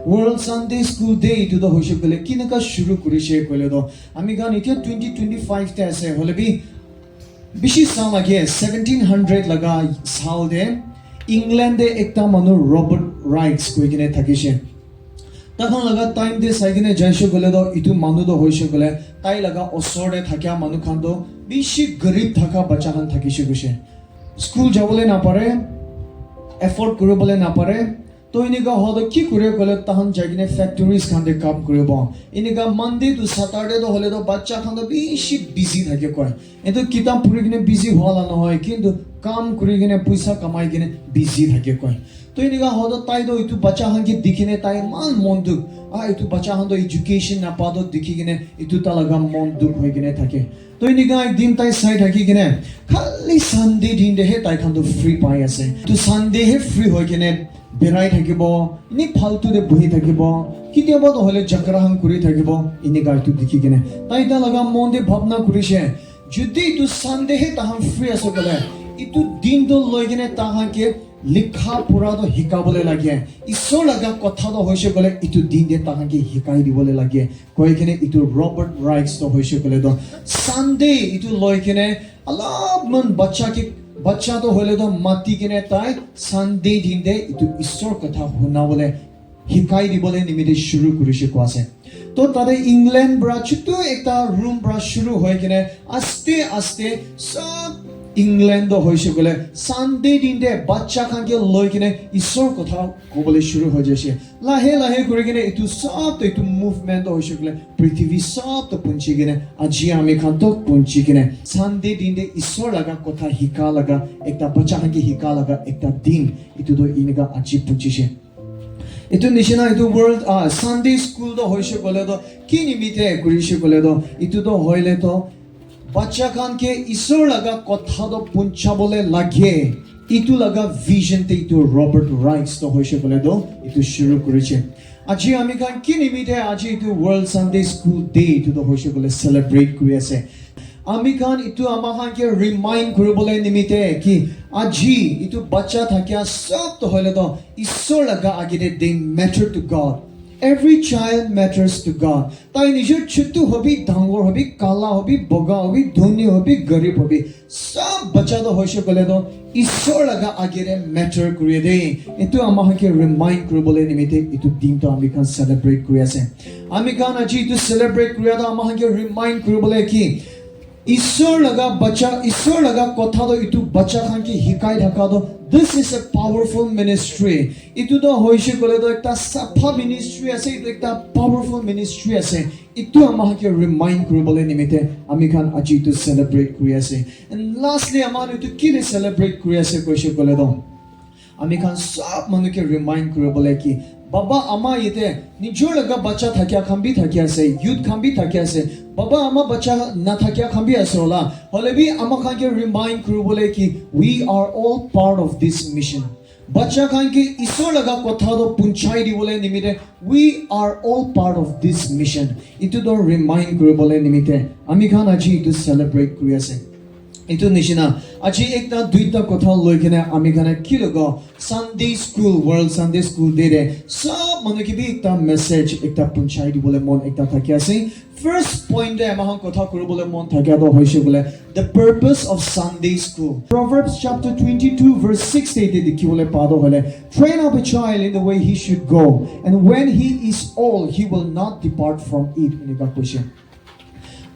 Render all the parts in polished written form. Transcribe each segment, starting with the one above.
World Sunday School Day itu do hoise kole kinaka shuru kurise kole do ami gan etia 2025 te ase hole bi bishi saal lage 1700 laga saal de England de ekta manu Robert Wright koi kine thakise takhon laga time de saigine jaisho kole do itu manu do hoise kole tai laga osor de thakya manu khan do bishi garib thaka bacha khan thakise guse school jabole na pare effort koribole na pare to inika hodo ki kure kole tahan jagine factories khan de kam koribo inika Monday to Saturday do hole do bacha khan do bishi busy thake koi eto kitam puri gine busy hola na hoy kintu kam kuri gine paisa kamai gine busy thake koi to inika hodo tai do itu bacha khan ki dikhine tai man mondu itu bacha khan do education na pado dikhigine itu talaga mondu hoi gine thake to inika ek din tai sai thaki gine khali Sunday din de he tai khan do free pai ase to Sunday he free hoi gine berai thakibo ini phaltu de bohi thakibo kitiaba to hole jakrahan kuri thakibo ini gaitu dikhi gene tai ta laga monde bhabna kurise jodi tu Sunday he taham free aso kale itu din do loigine tahan ke likha pura do hikabole lage iso laga kotha do hoise kale itu din de tahan ke hikai dibole lage koi kene itu Robert Wright to hoise kale do Sunday itu loigine alabman bacha to hole do mati kine tai Sunday din de itu isor kotha huna bole hikai dibole nimite shuru kurise ko ase to tare England bra chutu ekta room bra shuru hoy kine aste aste sab England do hoise gole Sunday din de bacha khan ke loi kine isor kotha kobole shuru hoy jese lahe lahe kori kine itu sab to itu movement do hoise gole prithvi sab to punchi kine aji ami khan to punchi kine Sunday din de isor laga kotha hika laga ekta bacha khan ke hika laga ekta din itu do iniga aji punchi se itu nishina itu world Sunday school do hoise gole do ki nimite kurise gole do itu do hoile to bacha khan ke isor laga kotha do punchabole lage itu laga vision te itu Robert Wright to hoise gole do itu shuru koriche aji ami khan ki nimite aji itu World Sunday School Day itu do hoise gole celebrate kuri ase ami khan itu ama khan ke remind koribole nimite ki aji itu bacha thakya sab to hoile do isor laga agide they matter to God. Every child matters to God. Tai nijor chutu hobi dangor hobi kala hobi boga hobi dhoni hobi garib hobi sab bacha do hoise gole do isor laga agire matter kuri de etu amahake remind koribole nimite etu din to ami khan celebrate kuri ase ami khan aji to celebrate kuri da amahake remind koribole ki isor laga kotha do itu bacha khan ki hikai dhaka do this is a powerful ministry itu do hoise gole do ekta safa ministry ase itu ekta powerful ministry ase itu amahake remind koribole nimite ami khan aji to celebrate kuri ase and lastly amar itu ki celebrate kuri ase koise gole do ami khan sab manuke remind koribole ki baba ama yete nijor laga bacha thakya khambi thakya ase youth khambi thakya ase baba ama bacha na thakya khambi asola holebi ama khan ke remind koribole ki we are all part of this mission bacha khan ke isor laga kotha do punchai dibole nimite we are all part of this mission itu do remind koribole nimite ami khan aji to celebrate kuri ase itu nishina aji ekta duita kotha loi kene ami khane ki logo Sunday School World Sunday School Day de sab manu ki bi ekta message ekta punchai dibole mon ekta thakya ase first point de amahan kotha koribole mon thakya do hoise bole the purpose of Sunday School Proverbs chapter 22 verse 6 de dikibole pado hole train up a child in the way he should go and when he is old he will not depart from it inika question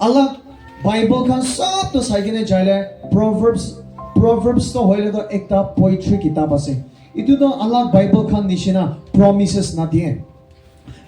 Allah Bible kan sab to saigine jaile Proverbs to hoile to ekta poetry kitab ase itu to alag Bible kan nishina promises na die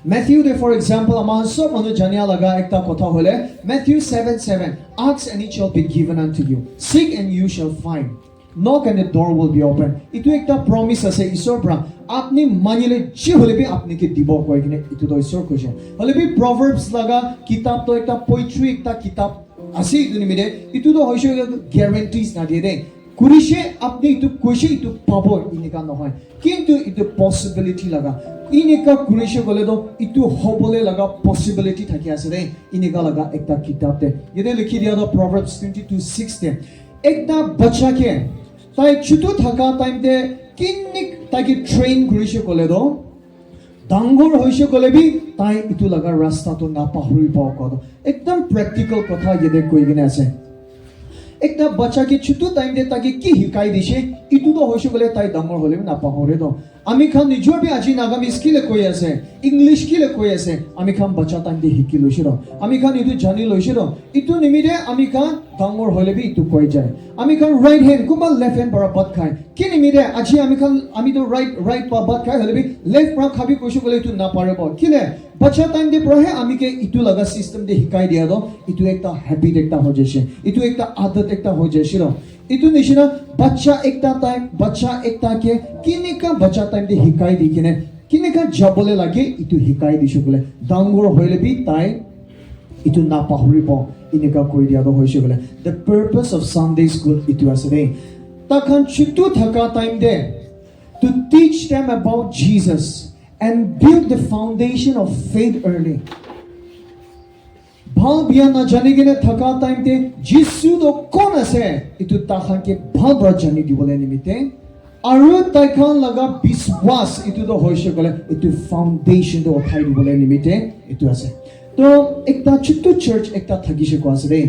Matthew de for example among so manu jania laga ekta kotha hole Matthew 7:7 ask and it shall be given unto you seek and you shall find knock and the door will be open itu ekta promise ase isor pra apni manile je hole bi apni ke dibo koi kine itu to isor question hole bi Proverbs laga kitab to ekta poetry ekta kitab ase itu nimide itu to hoise guarantees na die de kurise apni itu koise itu pabo inika nohoy kintu itu possibility laga inika kurise gole do itu hobole laga possibility thaki ase de inika laga ekta kitab de yede likhi dia do Proverbs 22:6 de ekta bacha ke tai chutu thaka time de kinnik taki train kurise gole do ডাঙৰ হৈছে গ'লে B তাই ইটো লগা ৰাস্তাটো নাপাহৰিব কৰো একদম প্ৰেক্টিকেল কথা ইয়াতে কৈ কিনে আছে একটা বাচ্চাকে ছোট টাইম দে তাকে কি শিকাই দিছে ইটো তো হৈছে গ'লে তাই ডাঙৰ হ'লে নাপাহৰে তো আমি খান নিজৰ বি আজি নাগামিজ কিলে কৈ আছে ইংলিছ কিলে কৈ আছে আমি খান বাচ্চা টাইম দে শিকি লৈছে ৰ আমি খান ইটো জানি লৈছে ৰ ইটো নিমিতে আমি খান ডাঙৰ হ'লে বি ইটো কৈ যায় আমি খান ৰাইট হেণ্ড কোনবা লেফট হেণ্ড পৰা বাট খাই কি নিমিতে আজি আমি তো ৰাইট পৰা বাট খাই হ'লে বি লেফট পৰা খাবি কৈছো গ'লে ইটো নাপাৰিব কিলে বাচ্চা টাইম দে পৰাহে আমি কে ইটো লগা সিস্টেম দে শিকাই দিয়া দ ইটো একটা হ্যাবিট একটা হৈ যাইছে ইটো একটা আদত একটা হৈ যাইছে ৰ ইটো নিচিনা বাচ্চা একটা কে কিনিকা বাচ্চা টাইম দে শিকাই দি কিনে কিনিকা যাবলে লাগে ইটো শিকাই দিছো বোলে ডাঙৰ হইলে বি তাই ইটো নাপাহৰিব ইনিকা কৈ দিয়া দ হৈছে বোলে the purpose of Sunday school ইটো আছে দেই তাখান ছুটু থাকা টাইম দে to teach them about Jesus and build the foundation of faith early ভাল বিয়া না জানি কিনে থাকা টাইম দে যিশু তো কোন আছে ইটো তাখানকে ভাল বড় জানি দিবলে নিমিতে আৰু তাইখান লগা বিশ্বাস ইটো তো হৈছে গলে ইটো ফাউন্ডেশন তো উঠাই দিবলে নিমিতে ইটো আছে তো একটা ছোট্ট চার্চ একটা থাকিছে কোৱা আছে দেই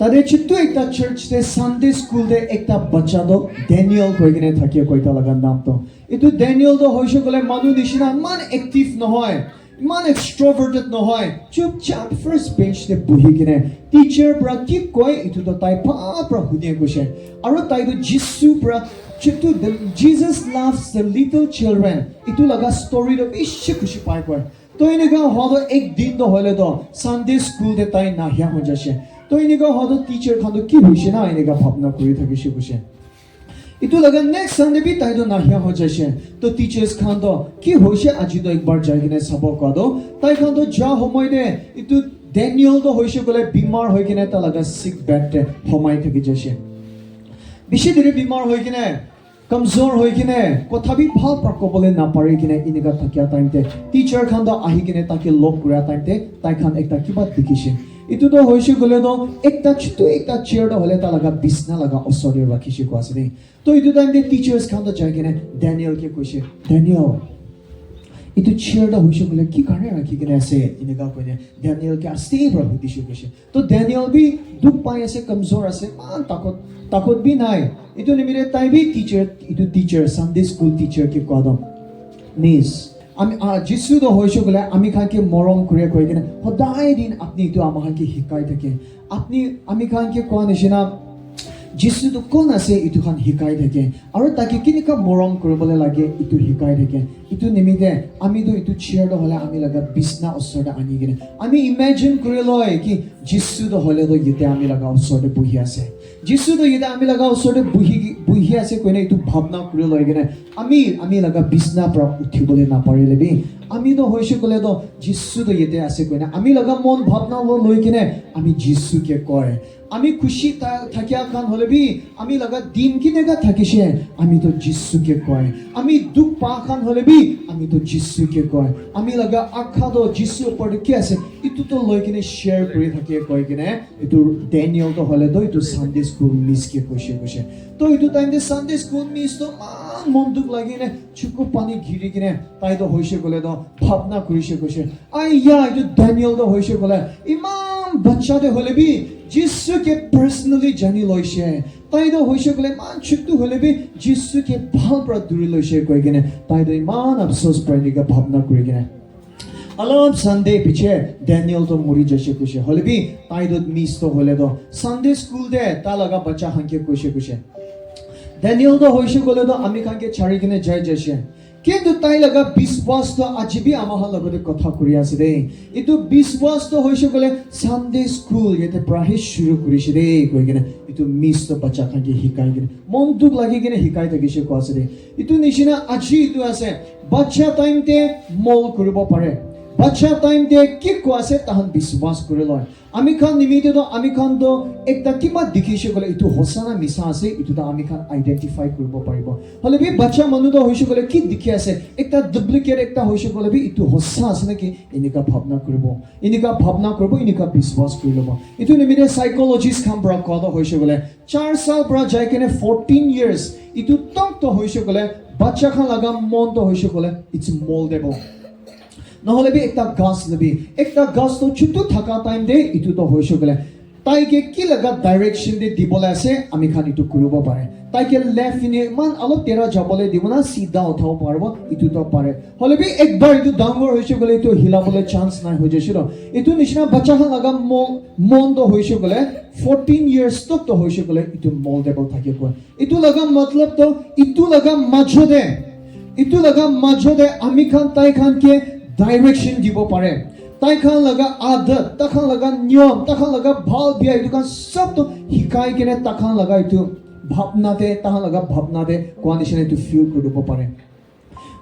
তাদের ছোট্ট একটা চার্চ দে সানডে স্কুল দে একটা বাচ্চা তো ড্যানিয়েল কৈ কিনে থাকিয়ে কইতা লগা নাম তো ইটো ড্যানিয়েল তো হৈছে গলে মানুহ নিচিনা মান এক্টিভ নহয় মান এক্সট্ৰোভাৰ্টেড নহয় চুপচাপ ফাৰ্ষ্ট বেঞ্চ দে বহি কিনে টিচাৰ পৰা কি কয় ইটো তো তাই পৰা শুনিয়ে গৈছে আৰু তাই তো যিশু পৰা ছোট্ট Jesus loves the little children ইটো লগা ষ্টৰী তো বেছি খুশি পাই কয় তো এনেকা হলো এক দিন তো হলে তো সানডে স্কুল দে তাই নাহিয়া হৈ যাছে তো এনেকা হলো টিচাৰ খান তো কি হৈছে না এনেকা ভাবনা কৰি থাকিছে কৈছে ইটো লগা নেক্সট সানডে বি তাই তো নাহিয়া হৈ যাছে তো টিচাৰ্স খান তো কি হৈছে আজি তো একবাৰ যাই কিনে চাব কদো তাই খান তো যা সময় দে ইটো ড্যানিয়েল তো হৈছে গলে বিমাৰ হৈ কিনে তা লগা সিক বেডে সময় থাকি যাছে বেছি দেৰি বিমাৰ হৈ কিনে কমজোৰ হৈ কিনে কথা বি ভাল প্ৰকবলে নাপাৰি কিনে ইনিকা থাকিয়া টাইমতে টিচাৰ খান তো আহি কিনে তাকে লগ কৰা টাইমতে তাই খান একটা কিবা দেখিছে ইটো তো হৈছে গলে তো একটা ছোট একটা চেয়াৰ তো হলে তা লগা বিছনা লগা ওচৰতে ৰাখিছে কোৱা আছে দেই তো ইটো টাইমতে টিচাৰ্স খান তো যাই কিনে ড্যানিয়েল কে কৈছে ড্যানিয়েল ইটো চেয়াৰ তো হৈছে গলে কি কাৰণে ৰাখি কিনে আছে ইনিকা কইনে ড্যানিয়েল কে আস্তে পৰা সুধিছে কৈছে তো ড্যানিয়েল বি দুখ পাই আছে কমজোৰ আছে মান তাকত বি নাই ইটো নিমিতে তাই বি টিচাৰ সানডে স্কুল টিচাৰ কে কোৱা দ নিজ আমি যিশু তো হৈছে গলে আমি খানকে মৰম কৰি কৈ কিনে সদায় দিন আপনি ইটো আমাকে শিকাই থাকে আপনি আমি খানকে কোৱা নিচিনা যিশু তো কোন আছে ইটো খান শিকাই থাকে আৰু তাকে কিনিকা মৰম কৰিবলৈ লাগে ইটো শিকাই থাকে ইটো নিমিতে আমি তো ইটো চেয়াৰ হলে আমি লগা বিছনা ওচৰতে আনি কিনে আমি ইমেজিন কৰি লয় কি যিশু তো হলে তো ইতে আমি লগা ওচৰতে বহি আছে যিশু তো ইতে আমি লগা ওচৰতে বহি আছে কইনে ইটো ভাবনা কৰি লয় কিনে আমি লগা বিছনা পৰা উঠিবলৈ নাপাৰিলে বি আমি তো হৈছে গলে তো যিশু তো ইতে আছে কইনে আমি লগা মন ভাবনা লৈ কিনে আমি যিশুকে কয় আমি খুশি থাকিয়া খান হলে বি আমি লগা দিন কিনেকা থাকিছে আমি তো যিশুকে কয় আমি দুখ পা খান হলে বি আমি তো যিশুকে কয় আমি লগা আখা তো যিশুৰ ওপৰত কি আছে ইটো তো লৈ কিনে শেয়াৰ কৰি থাকিয়ে কয় কিনে ইটো ড্যানিয়েল তো হলে তো ইটো সানডে স্কুল মিস কে কৈছে তো ইটো টাইম দে সানডে স্কুল মিস তো মন দুখ লাগিনে চুকু পানী ঘিৰি কিনে তাই তো হৈছে গলে তো ভাবনা কৰিছে কৈছে আইয়া ইটো ড্যানিয়েল তো হৈছে গলে ইমান বাচ্চা দে হলে বি যিশুকে পাৰ্সনালি জানি লৈছে তাই তো হৈছে গলে মান ছুটু হলে বি যিশুকে ভাল পৰা দূৰি লৈছে কৈ কিনে তাই তো ইমান আফসোস প্ৰাণিকা ভাবনা কৰি কিনে অলপ সানডে পিছে ড্যানিয়েল তো মৰি যাইছে কৈছে হলে বি তাই তো মিস তো হলে তো সানডে স্কুল দে তা লগা বাচ্চা হানকে কৈছে ড্যানিয়েল তো হৈছে গলে তো আমি খানকে ছাড়ি কিনে যাইছে কিন্তু তাই লগা বিশ্বাস তো আজি বি আমাৰ লগতে কথা কৰি আছে দেই ইটো বিশ্বাস তো হৈছে গলে সানডে স্কুল ইয়াতে প্ৰাহে শুৰু কৰিছে দেই কৈ কিনে ইটো মিস তো বাচ্চা খানকে শিকাই কিনে মন দুখ লাগি কিনে শিকাই থাকিছে কোৱা আছে দেই ইটো নিচিনা আজি ইটো আছে বাচ্চা টাইমতে মল কৰিব পাৰে বাচ্চা টাইমতে কি কোৱা আছে তাহান বিশ্বাস কৰি লয় আমি খান নিমিতে তো আমি খান তো একটা কিবা দেখিছে গলে ইটো সঁচা না মিছা আছে ইটো তো আমি খান আইডেন্টিফাই কৰিব পাৰিব হলে বি বাচ্চা মানুহ তো হৈছে গলে কি দেখি আছে একটা ডুপ্লিকেট একটা হৈছে গলে বি ইটো সঁচা আছে নেকি এনেকা ভাবনা কৰিব এনেকা বিশ্বাস কৰি ল'ব ইটো নিমিতে সাইকোলজিষ্ট খান পৰা কোৱা হৈছে গলে 4 সাল পৰা যাই কিনে 14 years ইটো তক তো হৈছে গলে bacha khan laga mon to hoishe kole it's moldable নহলে বি একটা গাছ লবি একটা গাছ তো ছোট থাকা টাইম দে ইটু তো হইছে গলে তাইকে কি লাগা ডাইরেকশন দে দিবলে আছে আমি খান ইটু কৰিব পারে তাইকে লেফট ইনে মান অলপ তেরা যাবলে দিব না সিধা উঠাও পারব ইটু তো পারে হলে বি একবার ইটু ডাঙৰ হইছে গলে ইটু হিলাবলে চান্স নাই হৈ যাইছিল ইটু নিচিনা বাচ্চা খান লাগা মন তো হইছে গলে 14 ইয়ার্স তক তো হইছে গলে ইটু মোল্ডেবল থাকে কয় ইটু লাগা মতলব তো ইটু লাগা মাঝদে আমি খান তাই খান কে ডাইরেকশন দিব পারে তাই খান লাগা আদত তাখান লাগা নিয়ম তাখান লাগা ভাল বিয়া ইটু খান সব তো হিকাই কেনে তাখান লাগা ইটু ভাবনাতে তাখান লাগা ভাবনাতে কোয়ানিশন ইটু ফিল কৰিব পাৰে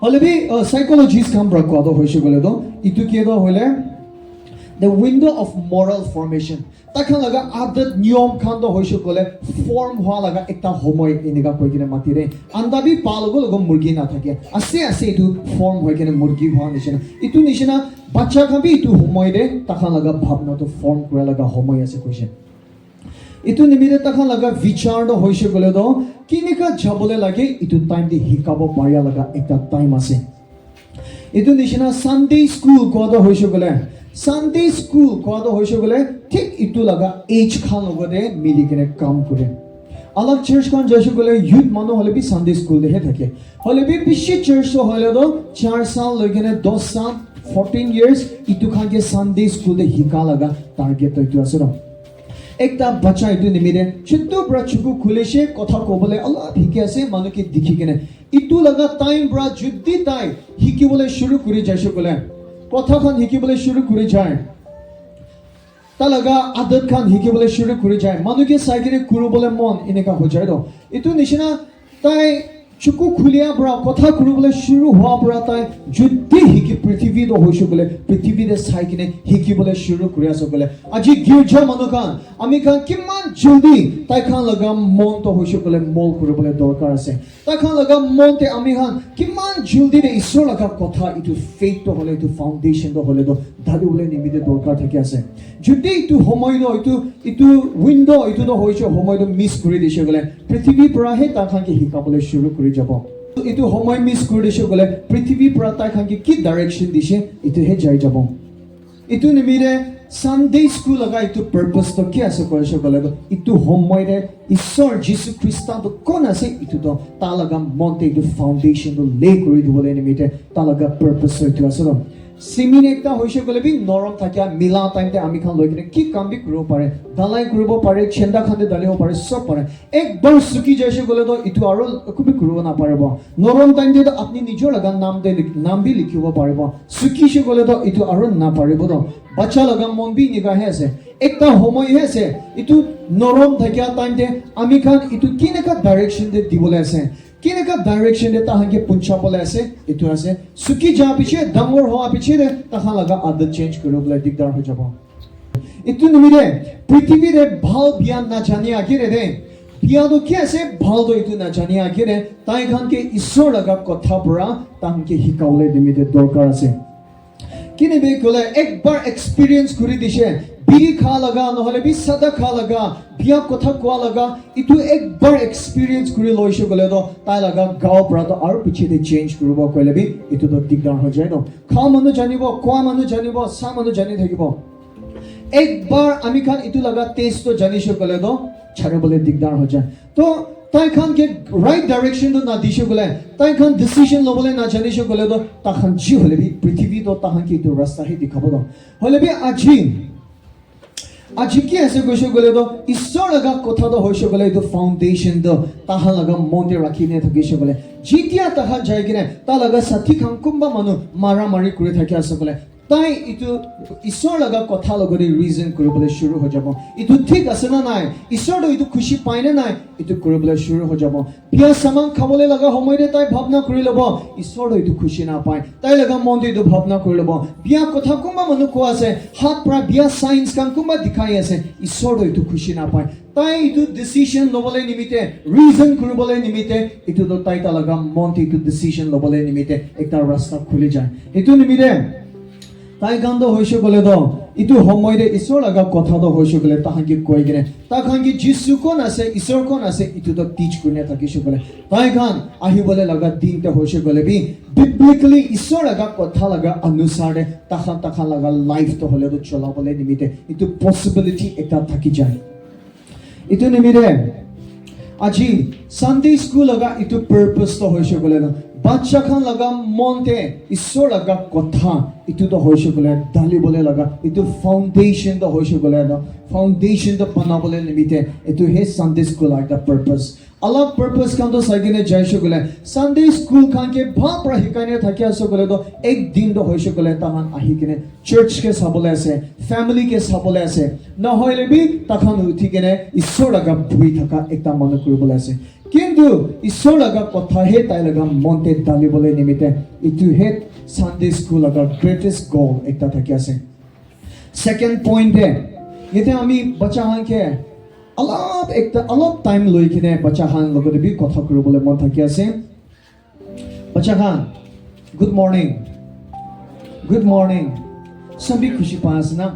হলে বি সাইকোলজিস্ট কাম ব্ৰা কোৱা হইছে গলে তো ইটু কি দো হলে the window of moral formation তাখান লাগা আদত নিয়ম খান তো হইছে গলে ফর্ম হওয়া লাগা একটা সময় এনেকা কই কিনে মাতিরে আন্দাবি পালগো লগো মুরগি না থাকে আছে ইটু ফর্ম হই কিনে মুরগি হওয়া নিচিনা ইটু নিচিনা বাচ্চা খাবি ইটু সময় দে তাখান লাগা ভাবনা তো ফর্ম কৰা লাগা সময় আছে কইছে ইটু নিমিতে তাখান লাগা বিচাৰ তো হইছে গলে তো কিনিকা যাবলে লাগে ইটু টাইম দি হিকাব পাৰিয়া লাগা একটা টাইম আছে ইটু নিচিনা সানডে স্কুল কোৱা হইছে গলে সানডে স্কুল কোৱা হইছে গলে ঠিক ইটু লাগা এজ খান লগতে মিলি কিনে কাম কৰে अलग चर्च खान जैसे बोले यूथ मानो हले भी संडे स्कूल दे থাকে हले भी बिशी चर्च तो हले तो 4 साल लगने 10 साल 14 years इतु खान के संडे स्कूल दे हिका लगा टारगेट तो इतु असर একটা বাচ্চা ইটু নিমিরে ছোট ব্রা চুকু খুলেছে কথা কবলে আল্লাহ ঠিকই আছে মানুকে দেখি কেনে ইটু লাগা টাইম ব্রা যুদ্ধি তাই হিকিবলে শুরু করে যাইছে বলে কথা খান হিকিবলে শুরু করে যায় তালাগা আদত খান হিকিবলে শুরু করে যায় মানুকে সাইকেলে কুরবলে মন এনেকা হৈ যায় তো ইটু নিচিনা তাই চুকু খুলিয়া ব্রা কথা কুরবলে শুরু হওয়া ব্রা তাই যুদ্ধি হিকি পৃথিবী তো হইছে বলে পৃথিবীতে সাইকেলে হিকিবলে শুরু করে আছে বলে আজি গির্জা মানুহ খান আমি খান কিমান জলদি তাই খান লাগা মন তো হইছে বলে মল কুরবলে দরকার আছে তাই খান লাগা মনতে আমি খান কিমান জলদি রে ঈশ্বর লাগা কথা ইটু ফেথ তো হলে ইটু ফাউন্ডেশন তো হলে তো ধারিবলে নিমিতে দরকার থাকে আছে যদি ইটু সময় ন ইটু উইন্ডো ইটু তো হইছে সময় তো মিস করে দিছে গলে পৃথিবী পৰাহে তা খানকে হিকাবলে শুৰু কৰে যাব ইটু সময় মিস কৰে দিছে গলে পৃথিবী পৰা তা খানকে কি ডাইৰেকশন দিছে ইটু হে যাই যাব ইটু নিমিৰে সানডে স্কুল লগা ইটু পাৰপাস তো কি আছে কৈছে গলে ইটু সময়ৰে ঈশ্বৰ যীশু খ্ৰীষ্ট তো কোন আছে ইটু তো তা লগা মনতে ইটু ফাউন্ডেশন তো লে কৰি দিবলে নিমিতে তা লগা পারপাস ইটু আছে সিমিনে একটা হইছে গলে বি নরম থাকে মিলা টাইমতে আমি খান লৈ কিনে কি কাম বি কৰিব পাৰে দালাই কৰিব পাৰে চেন্দা খানতে দালিব পাৰে সব পাৰে একবাৰ সুকি যাইছে গলে তো ইটু আৰু একোবি কৰিব না পাৰিব নৰম টাইমতে তো আপনি নিজৰ লগা নাম বি লিখিব পাৰিব সুকিছে গলে তো ইটু আৰু না পাৰিব তো বাচ্চা লগা মন বি নিগাহে আছে একটা সময় আছে ইটু নরম থাকে টাইমতে আমি খান ইটু কিনেকা ডাইরেকশন দে দিবলে আছে কিনেকা ডাইরেকশন দে তাহাকে পুঞ্চাবলে আছে ইটু আছে সুকি যা পিছে ডাঙৰ হোৱা পিছে তাহা লাগা আদত চেঞ্জ কৰিবলৈ দিগদাৰ হৈ যাব ইটু নিমিৰে পৃথিৱীৰে ভাল জ্ঞান না জানি আগিৰে ৰে বিয়াটো কি আছে ভাল তো ইটু না জানি আগিৰে তাই খানকে ঈশ্বৰ লাগা কথা পৰা তাহাকে শিকাবলৈ নিমিতে দৰকাৰ আছে কিনে বে কলে একবার এক্সপেরিয়েন্স করে দিছে বিড়ি খা লাগা নহলে বি সাদা খা লাগা বিয়া কথা কোয়া লাগা ইটু একবার এক্সপেরিয়েন্স করে লইছে গলে তো তাই লাগা গাঁও পৰা তো আৰু পিছতে চেঞ্জ কৰিব কইলে বি ইটু তো দিগদাৰ হৈ যায় ন খা মানুহ জানিব কোৱা মানুহ জানিব সা মানুহ জানি থাকিব একবার আমি খান ইটু লাগা টেস্ট তো জানিছে গলে তো ছাড়িবলৈ দিগদাৰ হৈ যায় তো তাই খান কে রাইট ডাইরেকশন তো না দিছে গলে তাই খান ডিসিশন লবলে না জানিছে গলে তো তাখান জি হলে বি পৃথিবী তো তাহান কি তো রাস্তা হে দেখাব তো হলে বি আজি কি আছে কৈছে গলে তো ঈশ্বৰ লগা কথা তো হইছে গলে তো ফাউন্ডেশন তো তাহা লগা মনতে ৰাখিনে থাকিছে গলে যেতিয়া তাহা যাই কিনে তা লগা সাথী খান কোনবা মানুহ মাৰি কৰি থাকি আছে গলে তাই ইটু ঈশ্বৰ লগা কথা লগতে ৰিজন কৰিবলৈ শুৰু হৈ যাব ইটু ঠিক আছে না নাই ঈশ্বৰ তো ইটু খুশি পায় না নাই ইটু কৰিবলৈ শুৰু হৈ যাব বিয়া সামান খাবলৈ লগা সময়তে তাই ভাবনা কৰি লব ঈশ্বৰ তো ইটু খুশি না পায় তাই লগা মনতে ইটু ভাবনা কৰি লব বিয়া কথা কোনবা মানুহ কোৱা আছে হাত পৰা বিয়া সাইন্স কাম কোনবা দেখাই আছে ঈশ্বৰ তো ইটু খুশি না পায় তাই ইটু ডিসিশন লবলৈ নিমিতে ৰিজন কৰিবলৈ নিমিতে ইটু তো তাই তা লগা মনতে ইটু ডিসিশন লবলৈ নিমিতে একটা ৰাস্তা খুলি যায় ইটু নিমিতে তাই গানটো হৈছে গলে দ ইটো সময়তে ঈশ্বৰ লগা কথাটো হৈছে গলে তাহাঁকি কৈ কিনে তাহাঁকি যিশু কোন আছে ঈশ্বৰ কোন আছে ইটোতো টিচ কৰি থাকিছো গলে তাই গান আহিবলৈ লগা দিনটা হৈছে গলে বি বিবলিক্যালি ঈশ্বৰ লগা কথা লগা অনুসাৰে তাহাঁ লগা লাইফটো হলেতো চলাবলৈ নিমিতে ইটো পসিবিলিটি এটা থাকি যায় ইটো নিমিতে আজি সানডে স্কুল লগা ইটো পারপাস তো হৈছে গলে না বাচ্চা খান লগা মনতে ঈশ্বৰ লগা কথা ইটোতো হৈছে গলে ডালিবলৈ লগা ইটো ফাউন্ডেশন তো হৈছে গলে না ফাউন্ডেশন তো বনাবলৈ নিমিতে ইটো হে সানডে স্কুল এটা পারপাস अलग purpose kan to sagine jaisho gole Sunday school kan ke bha pra hikaine thakia so gole to ek din do hoisho gole tahan ahi kine church ke sabole ase family ke sabole ase na hoile bi takhan uthi kine ishor laga bhui thaka ekta manu kuribole ase kintu ishor laga kotha he tai laga monte dalibole nimite itu he Sunday school laga greatest goal ekta thakia ase second point de yete ami bacha han ke अलग time লৈ কিনে বাচ্চা খান লগতে B কথা কৰিবলৈ মন থাকি আছে বাচ্চা খান গুড মৰ্নিং সবই খুশি পাস না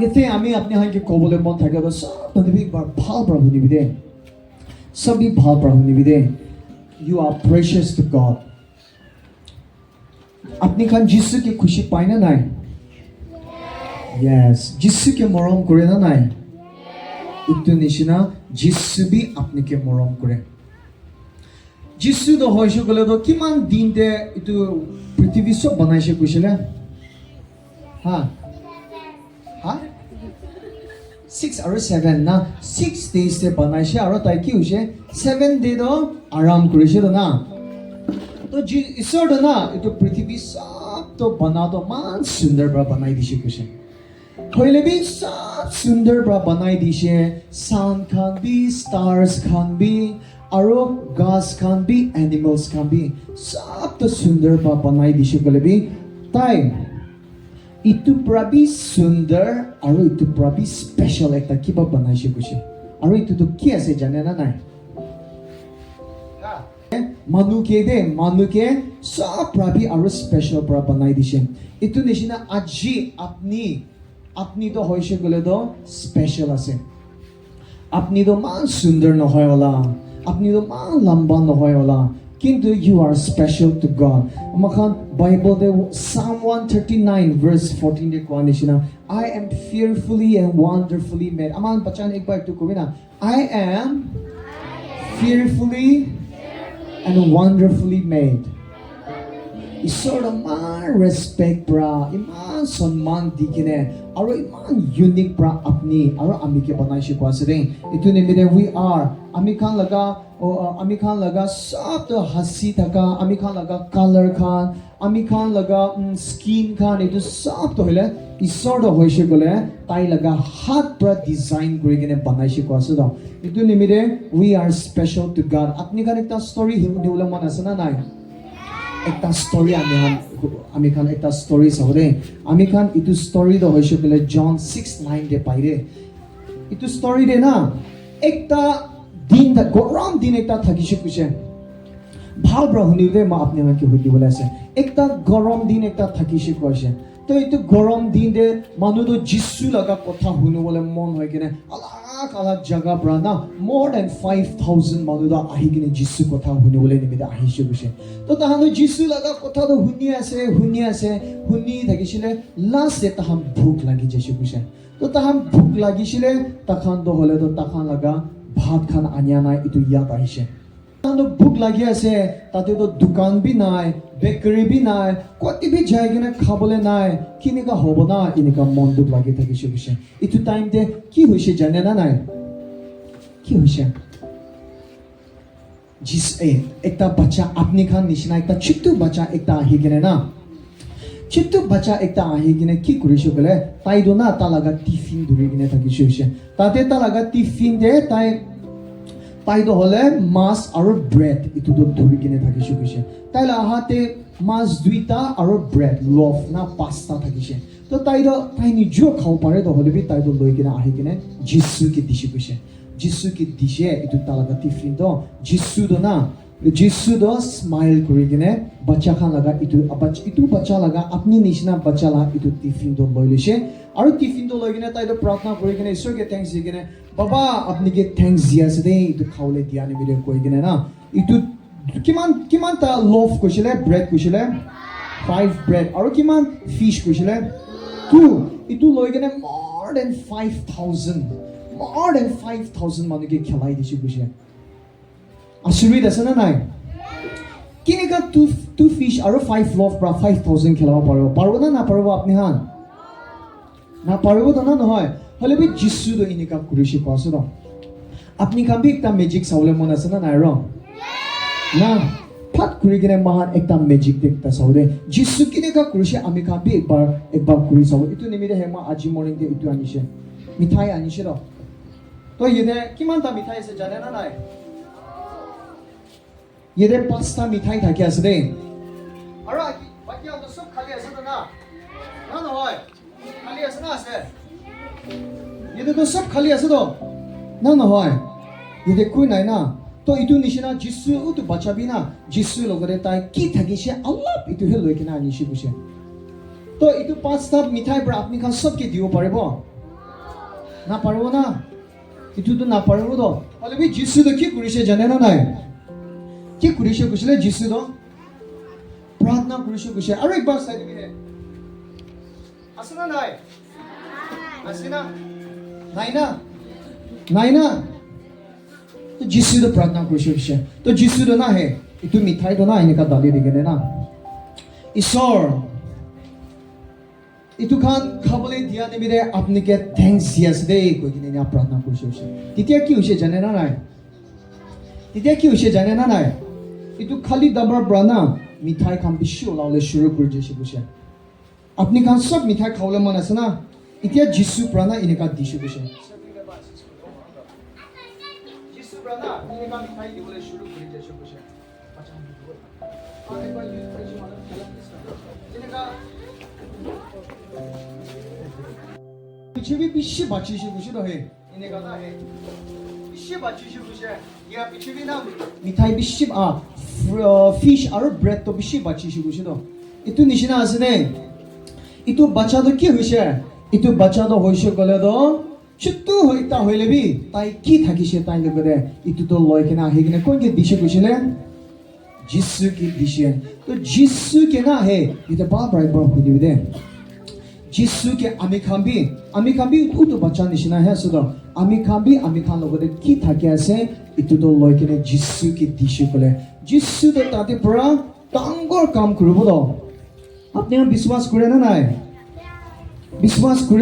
এতে আমি আপনি হাঁকে কবলৈ মন থাকে তো সব বি একবার ভাল প্রভু নিবি দে সবই ভাল প্রভু নিবি দে you are precious to God আপনি খান যিশুকে খুশি পায় না নাই यस যিশুকে মৰম কৰে না নাই ইটো নিচিনা যিশু বি আপনাকে মৰম কৰে যিশু তো হৈছে গলে তো কিমান দিনতে ইটো পৃথিৱী সব বনাইছে কৈছিলে হা 6 আৰু 7 না 6 days তে বনাইছে আৰু তাই কি হৈছে 7 day তো আৰাম কৰিছে তো না তো ঈশ্বৰ তো না ইটো পৃথিৱী সব তো বনাতো মান সুন্দৰ পৰা বনাই দিছে কৈছে होइले भी सब सुंदर बरा बनाई दिशे सन खान भी स्टार्स खान भी आरो घास खान भी एनिमल्स खान भी सब तो सुंदर बरा बनाई दिशे गले भी ताई इतु प्रबी सुंदर आरो इतु प्रबी स्पेशल एकता किबा बनाइसे कुछ आरो इतु तो की আছে জানে না নাই মানুকে सब प्रबी आरो स्पेशल बरा बनाई दिशे इतु निशिना আজি আপনি তো হইছে গলে তো স্পেশাল আছে আপনি তো মান সুন্দর নহয় ওলা আপনি তো মান লম্বা নহয় ওলা কিন্তু you are special to God আমাখান বাইবেল দে সাম 139 ভার্স 14 দে কোয়া নিছিনা I am fearfully and wonderfully made আমান বাচান একবার একটু কবি না I am fearfully and wonderfully made ঈশ্বৰ মান ৰেসপেক্ট pra ইমান সম্মান দিকিনে আৰু ইমান ইউনিক pra আপনি আৰু আমি কে বনাইছে কোৱাছে দেই ইটো নিমিতে we are আমি খান লগা সব তো হাসি থাকা আমি খান লগা কালার খান আমি খান লগা স্কিন খান ইটো সব তো হলে ঈশ্বৰ তো হৈছে গলে তাই লগা হাত pra ডিজাইন কৰি কিনে বনাইছে কোৱাছে দাও ইটো নিমিতে we are special to God আপনি খান একটা স্টোরি দিবলৈ মন আছে না নাই একটা স্টোরি আমি খান একটা স্টোরি চাও দে আমি খান ইটো স্টোরি তো হৈছে বলে জন 6:9 দে পাইরে ইটো স্টোরি দে না একটা দিন গরম দিন একটা থাকিছে কুছে ভাল ব্রহ্মনি দে মা আপনি আমাকে হইতে বলে আছে একটা গরম দিন একটা থাকিছে কইছে তো ইটো গরম দিন দে মানু তো যিশু লাগা কথা শুনিবলৈ মন হয় কিনে अलग जगह पर ना more than 5000 মানুষ আহি কিনে যিশু কথা শুনিবলৈ নিমিতে আহিছে কৈছে তো তাহানো যিশু লগা কথা তো শুনি আছে থাকিছিলে লাষ্ট এটা তাহান ভোক লাগি যাইছে কৈছে তো তাহান ভোক লাগিছিলে তাহান তো হলে তো তাহান লগা ভাত খান আনিয়া নাই ইটো ইয়াত আহিছে তাহানো ভোক লাগি আছে তাতে তো দোকান বি নাই বেকারি বি নাই কত বি যাই কিনে খাবলে নাই কিনেকা হব না এনেকা মন দুখ লাগি থাকিছে কৈছে ইটো টাইমতে কি হৈছে জানে না নাই কি হৈছে जिस একটা বাচ্চা আপনি খান নিচিনা একটা ছোট্ট বাচ্চা একটা আহি কিনে না ছোট্ট বাচ্চা একটা আহি কিনে কি কৰিছে বলে তাই দো না তা লাগা টিফিন ধৰি কিনে থাকিছে হৈছে তাতে তা লাগা টিফিন দে তাই তো হলে মাছ আৰু ব্ৰেড ইটো তো ধৰি কিনে থাকিছে কৈছে তাই লাহাতে মাছ দুইটা আৰু ব্ৰেড লফ না পাস্তা থাকিছে তো তাই নিজেও খাব পাৰে তো হলে বি তাই তো লৈ কিনে আহি কিনে যিশুকে দিছে কৈছে যিশুকে দিছে ইটো তালাকা টিফিন তো যিশু তো না Jisu do smile kuri kine bacha khan laga itu bacha laga apni nishina bacha la itu tiffin do loi lishe aru tiffin do loi kine tai do pratna kuri kine Ishwar ke thanks di kine baba apni ke thanks dia ase de itu khawle dia ni video koi kine na itu kiman ta loaf kushile bread kushile 5 bread aru kiman fish kushile 2 itu loi kine more than 5,000 manu ke khelai dishi kushile Ashuri ase na nai kinika 2 fish aru 5 loaf pra 5,000 khelaba paribo na paribo apni han na paribo to na nohoy hole bi Jisu do inika kurishi pasu do apni kan bi ekta magic saule mon ase na nai ro na phat kuri kine mahan ekta magic dekta saule Jisu kinika kurishi ami kan bi ekbar kuri sawo itu nimide hema aji morning de itu anishe mithai anishe do to yede kiman ta mithai ase jane na nai Yede 5টা মিঠাই থাকে আছে দেই আৰু বাকি অন্ত সব খালি আছে তো না না নহয় খালি আছে না আছে yede তো সব খালি আছে তো না নহয় yede কই নাই না তো ইটো নিচিনা যিশু তো বাঁচাবি না যিশু লগতে তাই কি থাকিছে আল্লাহ ইটো হে লৈ কিনা আনিছে বুঝে তো ইটো 5টা মিঠাই পৰা আপনি খান সবকে দিব পাৰিব না পাৰিব না ইটো তো না পাৰিব তো হলে বি যিশু তো কি কৰিছে জানে না নাই কি কৰিছে কৈছিলে যিশু তো প্ৰাৰ্থনা কৰিছে কৈছে আৰু একবাৰ চাই দিবি হে আছে না নাই আছে না নাই না তো যিশু তো প্ৰাৰ্থনা কৰিছে কৈছে তো যিশু তো না হে ইটো মিঠাই তো না এনেকা দালি দি কেনে না ঈশ্বৰ ইটো খান খাবলৈ দিয়া নিবিৰে আপুনি কে থেংকস দিয়াছে দেই কৈ কিনে প্ৰাৰ্থনা কৰিছে কৈছে তেতিয়া কি হৈছে জানে না নাই itu khali dabar brana mithai kham bishi olaule shuru kuri jese bushe apni khan sob mithai khawle mon ase na itia Jisu prana ineka dishe bushe Jisu prana ineka mithai dibole shuru kuri jese bushe acha arekbar use korichi mala ineka pichebi bishi bachishi bushe do he ineka da he bishi bachishi bushe ya pichebi na mithai bishi fish aru bread to bishi bachishi bushe do itu nishina ase ne itu bacha do ki hoise itu bacha do hoise gole do chuttu hoita hoile bi tai ki thakise tai logore itu to loi kena ahi kena kon ke dishe kusile Jisu ki dishe to Jisu ke na he ite ba bar hudi de Jisu ke ami khambi utu bacha nishina he so ami khan logore ki thake ase itu to loi kena Jisu ki dishe kole Jisu to tate pura dangor kam kuribo do apni han biswas kore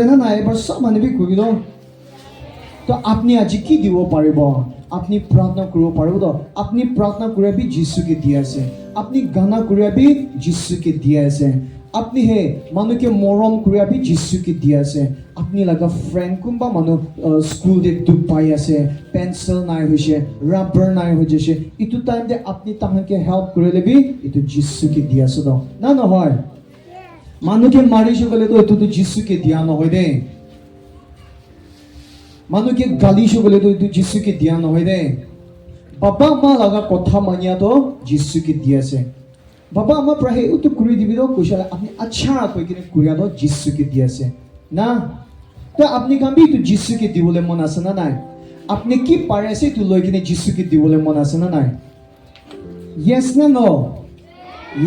na nai ebar sob manu bi kuri do to apni aji ki dibo paribo apni pratna koribo paribo do apni pratna kore bi Jisu ke dia ase apni gana kore bi Jisu ke dia ase apni he manu ke morom kore bi Jisu ke dia ase apni laga friend kumba manu school de duk pai ase pencil nai hoise rubber nai hoise itu time de apni tahan ke help korele bi itu Jisu ke dia ase do na no hoy manu ke marise gole to itu Jisu ke dia no hoy de manu ke gali gole to itu Jisu ke dia no hoy de baba ma laga kotha mania to Jisu ke dia ase baba ma prahe utu kuri dibi do kushala apni acha koi kine kuriya do Jisu ke dia ase na to apni kambi tu Jisu ke dibole mon ase na nai apni ki pare ase tu loi kine Jisu ke dibole mon ase na nai yes na no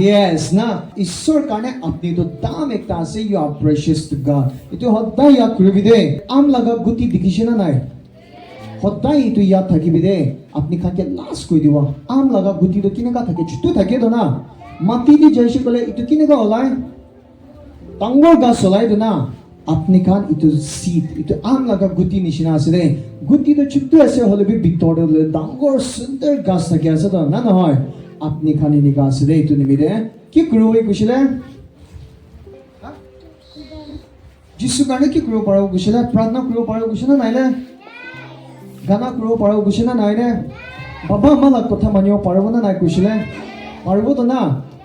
yes na ishor karne apni to dam ekta ase you are precious to God itu hoddai ya kuribi de am laga guti dikhishe na nai hoddai itu ya thakibi de apni khan ke last koi diwa am laga guti to kineka thake chutu thake do na mati di jaise kole itu kineka olai tangor gas olai do na apni khan itu seed itu am laga guti nishina ase de guti to chutu ase hole bi bitor de tangor sundar gas thake ase do na na hoy apni khan inika ase de itu nimide ki kuroi kushile Jisu karne ki kuro paro kushile pratna kuro paro kushile naile gana kuro paro kushile naile baba mala kotha manyo paro na nai kushile paro to na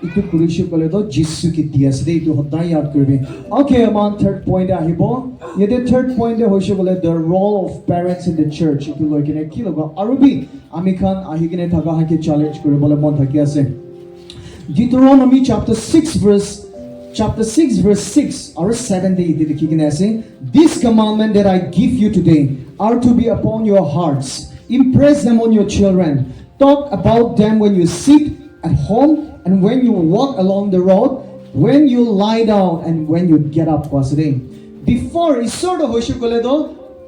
ইটো কৰিছে কলে তো যিশু কি দি আছে ইটো সদায় ইয়াদ কৰিবি ওকে আমাৰ থাৰ্ড পইণ্ট আহিব ইয়াতে থাৰ্ড পইণ্ট হৈছে কলে the role of parents in the church ইটো লৈ কিনে কি ল'ব আৰু বি আমি খান আহি কিনে থাকা হাকি চ্যালেঞ্জ কৰিবলৈ মন থাকি আছে Deuteronomy chapter 6 verse 6 or 7 day likhi ase this commandment that I give you today are to be upon your hearts impress them on your children talk about them when you sit at home and when you walk along the road when you lie down and when you get up wasre before isor do hoishe kole do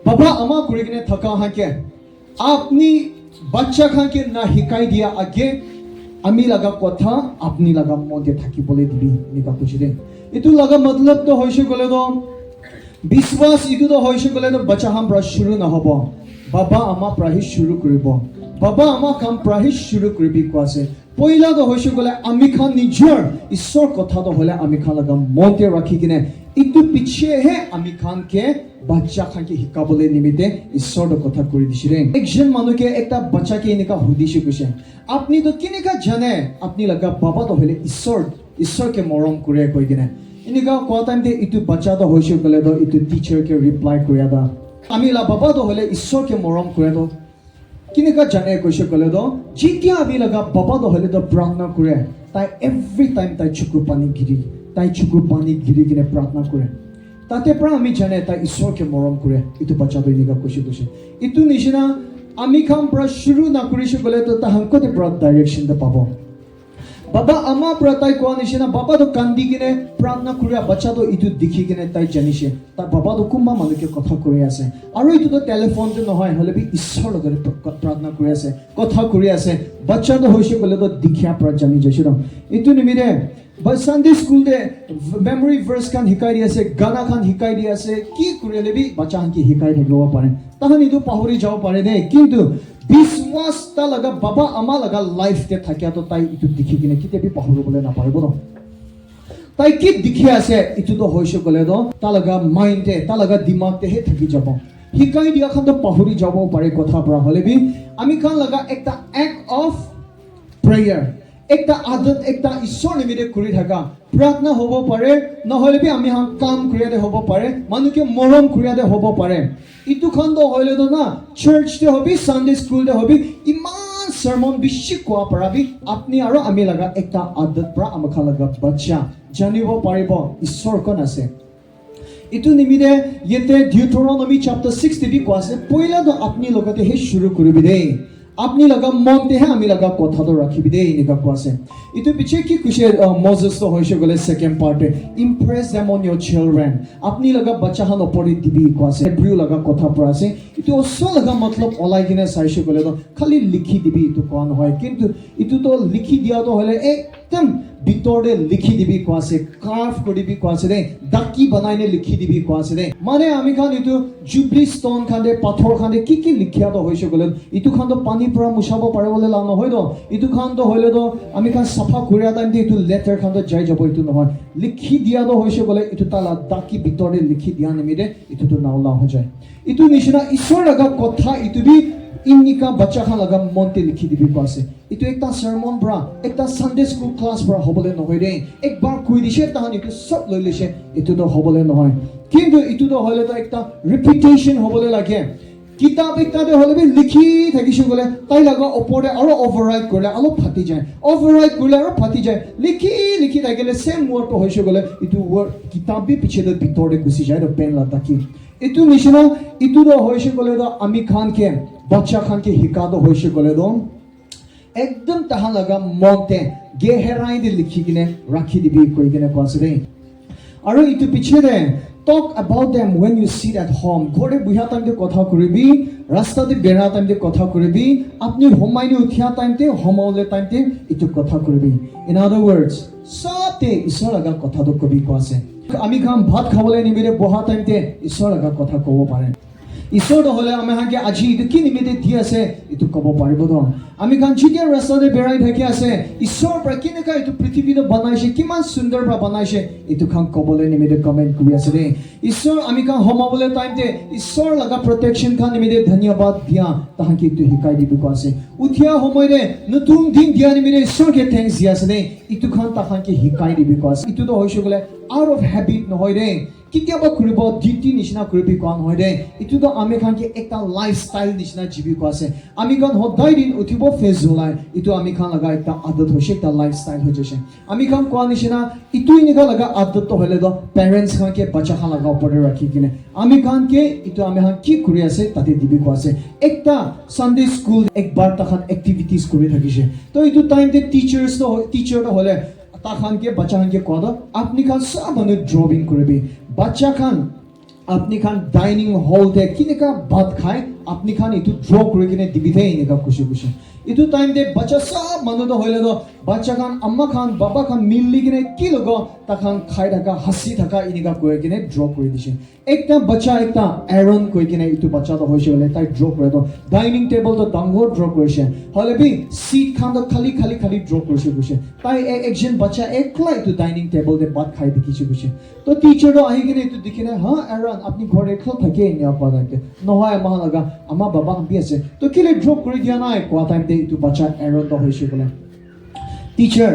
baba ama kuri kine thaka hake apni bachcha khan ke na hikai dia age আমি লাগা কথা আপনি লাগা মধ্যে থাকিবলৈ দিবি নিকা কৈছে এটো লাগা মতলব তো হইছে গলে তো বিশ্বাস ইটো তো হইছে গলে তো বাচ্চা হাম প্রা শুরু না হবো বাবা আমা প্রাহি শুরু করিব বাবা আমা কাম প্রাহি শুরু করিবি কোয়াছে পয়লা তো হইছে গলে আমি খান নিজৰ ঈশ্বৰ কথা তো হলে আমি খান লাগা মনতে ৰাখি কিনে ইটো পিছে হে আমি খান কে বাচ্চা খান কে শিকাবলৈ নিমিতে ঈশ্বৰৰ কথা কৰি দিছিলে একজন মানুহকে একটা বাচ্চা কে এনেকা হুদিছে কৈছে আপনি তো কিনেকা জানে আপনি লাগা বাবা তো হলে ঈশ্বৰ কে মৰম কৰে কৈ কিনে এনেকা কোৱা টাইমতে ইটো বাচ্চা তো হৈছে গলে তো ইটো টিচাৰ কে ৰিপ্লাই কৰিয়া দা আমি লা বাবা তো হলে ঈশ্বৰ কে মৰম কৰে তো কিনেকা জানে কৈছে গলে তো যেতিয়া আমি লাগা বাবা তো হলে তো প্ৰাৰ্থনা কৰে তাই এভৰি টাইম তাই চকু পানী গিৰি কিনে প্ৰাৰ্থনা কৰে তাতে পৰা আমি জানে তাই ঈশ্বৰকে মৰম কৰে ইটো বাচ্চাটো এনেকা কৈছে ইটো নিচিনা আমি খাম পৰা শুৰু না কৰিছে গলে তো তাহাংকতে পৰা ডাইৰেকশন দে পাব বাবা আমা পৰা তাই কোৱা নিচিনা বাবা তো কান্দি কিনে প্ৰাৰ্থনা কৰে বাচ্চাটো ইটো দেখি কিনে তাই জানিছে তাৰ বাবা তো কোনবা মানুহকে কথা কৰি আছে আৰু ইটো তো টেলিফোনতে নহয় হলে বি ঈশ্বৰ লগত প্ৰাৰ্থনা কৰি আছে কথা কৰি আছে বাচ্চাটো হৈছে গলে তো দেখিয়া পৰা জানি যাইছে ইটো নিমিৰে But Sunday school de memory verse kan hikai di ase gana kan hikai di ase ki kurele bi bacha han ki hikai thaklo pare tahan itu pahori jao pare de kintu biswas ta laga baba ama laga life te thakya to tai itu dikhi kine kite bi pahoro bole na pare bodo tai ki dikhi ase itu to hoishe gole do ta laga mind te ta laga dimag te he thaki jabo hikai dia khan to pahori jabo pare kotha pra hole bi ami khan laga ekta act of prayer একটা আদত একটা ঈশ্বৰ নিমিতে কৰি থাকা প্ৰাৰ্থনা হ'ব পাৰে নহলে B আমি কাম কৰিয়াতে হ'ব পাৰে মানুহকে মৰম কৰিয়াতে হ'ব পাৰে ইটো খন্দ হইলে তো না চাৰ্চ তে হবি সানডে স্কুল তে হবি ইমান সাৰমন বেছি কোৱা পাৰাবি আপনি আৰু আমি লাগা একটা আদত পৰা আমখা লাগা বাচ্চা জানিব পাৰিব ঈশ্বৰ কোন আছে ইটো নিমিতে ইতে ডিউটৰনমি চ্যাপ্টাৰ 6 তে বি কোৱা আছে পইলা তো আপনি লগতে হে শুৰু কৰিবি দেই আপনি লাগা মনতে হে আমি লাগা কথা তো রাখিবি দে এনেকা কোয়াছে ইটো পিছে কি কুছে মোজেস তো হইছে গলে সেকেন্ড পার্টে Impress them on your children আপনি লাগা বাচ্চা হান উপরে দিবি কোয়াছে ব্রিউ লাগা কথা পড়াছে ইটো অস লাগা মতলব অলাই কিনে চাইছে গলে তো খালি লিখি দিবি ইটো কোন হয় কিন্তু ইটো তো লিখি দিয়া তো হলে একদম ভিতরে লিখি দিবি কোয়াছে কার্ভ করিবি কোয়াছে দে দাকি বানাইনে লিখি দিবি কোয়াছে দে মানে আমি খান ইটো জুবলি স্টোন খানে পাথর খানে কি লিখিয়া তো হইছে গলে ইটো খান তো পানি পৰা মুছাব পাৰে বলে লা নহয় তো ইটো খান তো হইলে তো আমি খান সাফা কৰিয়া টাইম দি ইটো লেটাৰ খান তো যাই যাব ইটো নহয় লিখি দিয়া তো হইছে গলে ইটো তালা দাকি ভিতরে লিখি দিয়া নিমিৰে ইটো তো নাওলা হৈ যায় ইটো নিচিনা ঈশ্বৰ লগা কথা ইটো বি ইনিকা বাচ্চা খান লগা মনতে লিখি দিবি পাছে ইটো একটা সাৰমন ব্ৰা একটা সানডে স্কুল ক্লাস ব্ৰা হবলে নহয় দে একবাৰ কৈ দিছে তাহান ইটো সব লৈ লৈছে ইটো তো হবলে নহয় কিন্তু ইটো তো হলে তো একটা ৰিপিটেশন হবলে লাগে কিতাব একটাতে হলে বি লিখি থাকিছো গলে তাই লাগা ওপৰে আৰু ওভাৰৰাইট কৰিলে অলপ ফাটি যায় ওভাৰৰাইট কৰিলে আৰু ফাটি যায় লিখি থাকিলে সেম ওয়াৰ্ড হইছে গলে ইটো ওয়াৰ্ড কিতাব বি পিছলে ভিতৰে গুচি যায় তো পেন লাটাকি ইটো নিচিনা ইটো তো হইছে গলে তো আমি খান কে বাচ্চা খান কে হিকা তো হইছে গলে তো একদম তাহা লাগা মনতে গেহেৰাই দি লিখি কিনে ৰাখি দিবি কৈ কিনে কোৱাছে দেই আৰু ইটো পিছলে talk about them when you sit at home ঘরে বুহা টাইমতে কথা কৰিবি ৰাস্তাতে বেৰা টাইমতে কথা কৰিবি আপনি হোমাইনি উঠিয়া টাইমতে হোমাউলে টাইমতে ইটো কথা কৰিবি in other words সতে ঈশ্বৰ লগা কথা তো কবি কোৱাছে আমি খাম ভাত খাবলৈ নিমিৰে বহা টাইমতে ঈশ্বৰ লগা কথা ক'ব পাৰে ঈশ্বৰ হলে আমি হাকে আজি ইটো কি নিমিতে দি আছে ইটো ক'ব পাৰিব তো আমি খান যেতিয়া ৰাস্তাতে বেৰাই থাকি আছে ঈশ্বৰ পৰা কেনেকা ইটো পৃথিৱীটো বনাইছে কিমান সুন্দৰ পৰা বনাইছে ইটো খান ক'বলৈ নিমিতে কমেন্ট কৰি আছে দেই ঈশ্বৰ আমি খান হোমাবলৈ টাইমতে ঈশ্বৰ লগা প্ৰটেকশ্যন খান নিমিতে ধন্যবাদ দিয়া তাহাকি ইটো শিকাই দিব কোৱাছে uthia homoire nutun din dia nimire sorge thanks diasane itu khan ta khan ke hikai di because itu to hoishe gole out of habit no hoire kitiaba kuribo duty nishina kuribi kon hoire itu to ame khan ke ekta lifestyle nishina jibi ko ase ami khan hodai din uthibo face zulai itu ami khan laga ekta adat hoishe ekta lifestyle ho jese ami khan ko nishina itu inika laga adat to hole do parents khan ke bacha khan laga upor rakhi kine ami khan ke itu ami khan ki kuri ase tate dibi ko ase ekta Sunday school ekbar ta khan activities kuri thakise to itu time te teacher to hole ta khan ke bacha khan ke kodo apni khan sab ane drawing koribi bacha khan apni khan dining hall te kinika bhat khai apni khan itu draw kori kine dibi the inika khushi khushi itu time te bacha sab manu to hoile do bacha khan amma khan baba khan milli kine ki logo ta khan khai thaka hasi thaka inika koi kine draw kori dise ekta bacha ekta Aaron koi kine itu bacha to hoise hole tai draw kore do dining table to dangor draw korise hole bi seat khan to khali draw korise korise tai ekjon bacha ekla itu dining table te bhat khai dikhiche korise to teacher to ahi kine itu dikhine ha Aaron apni ghor ekla thake nya pada ke nohai ama laga ama baba bi ase to kile draw kori dia nai kwa time te itu bacha Aaron to hoise bole teacher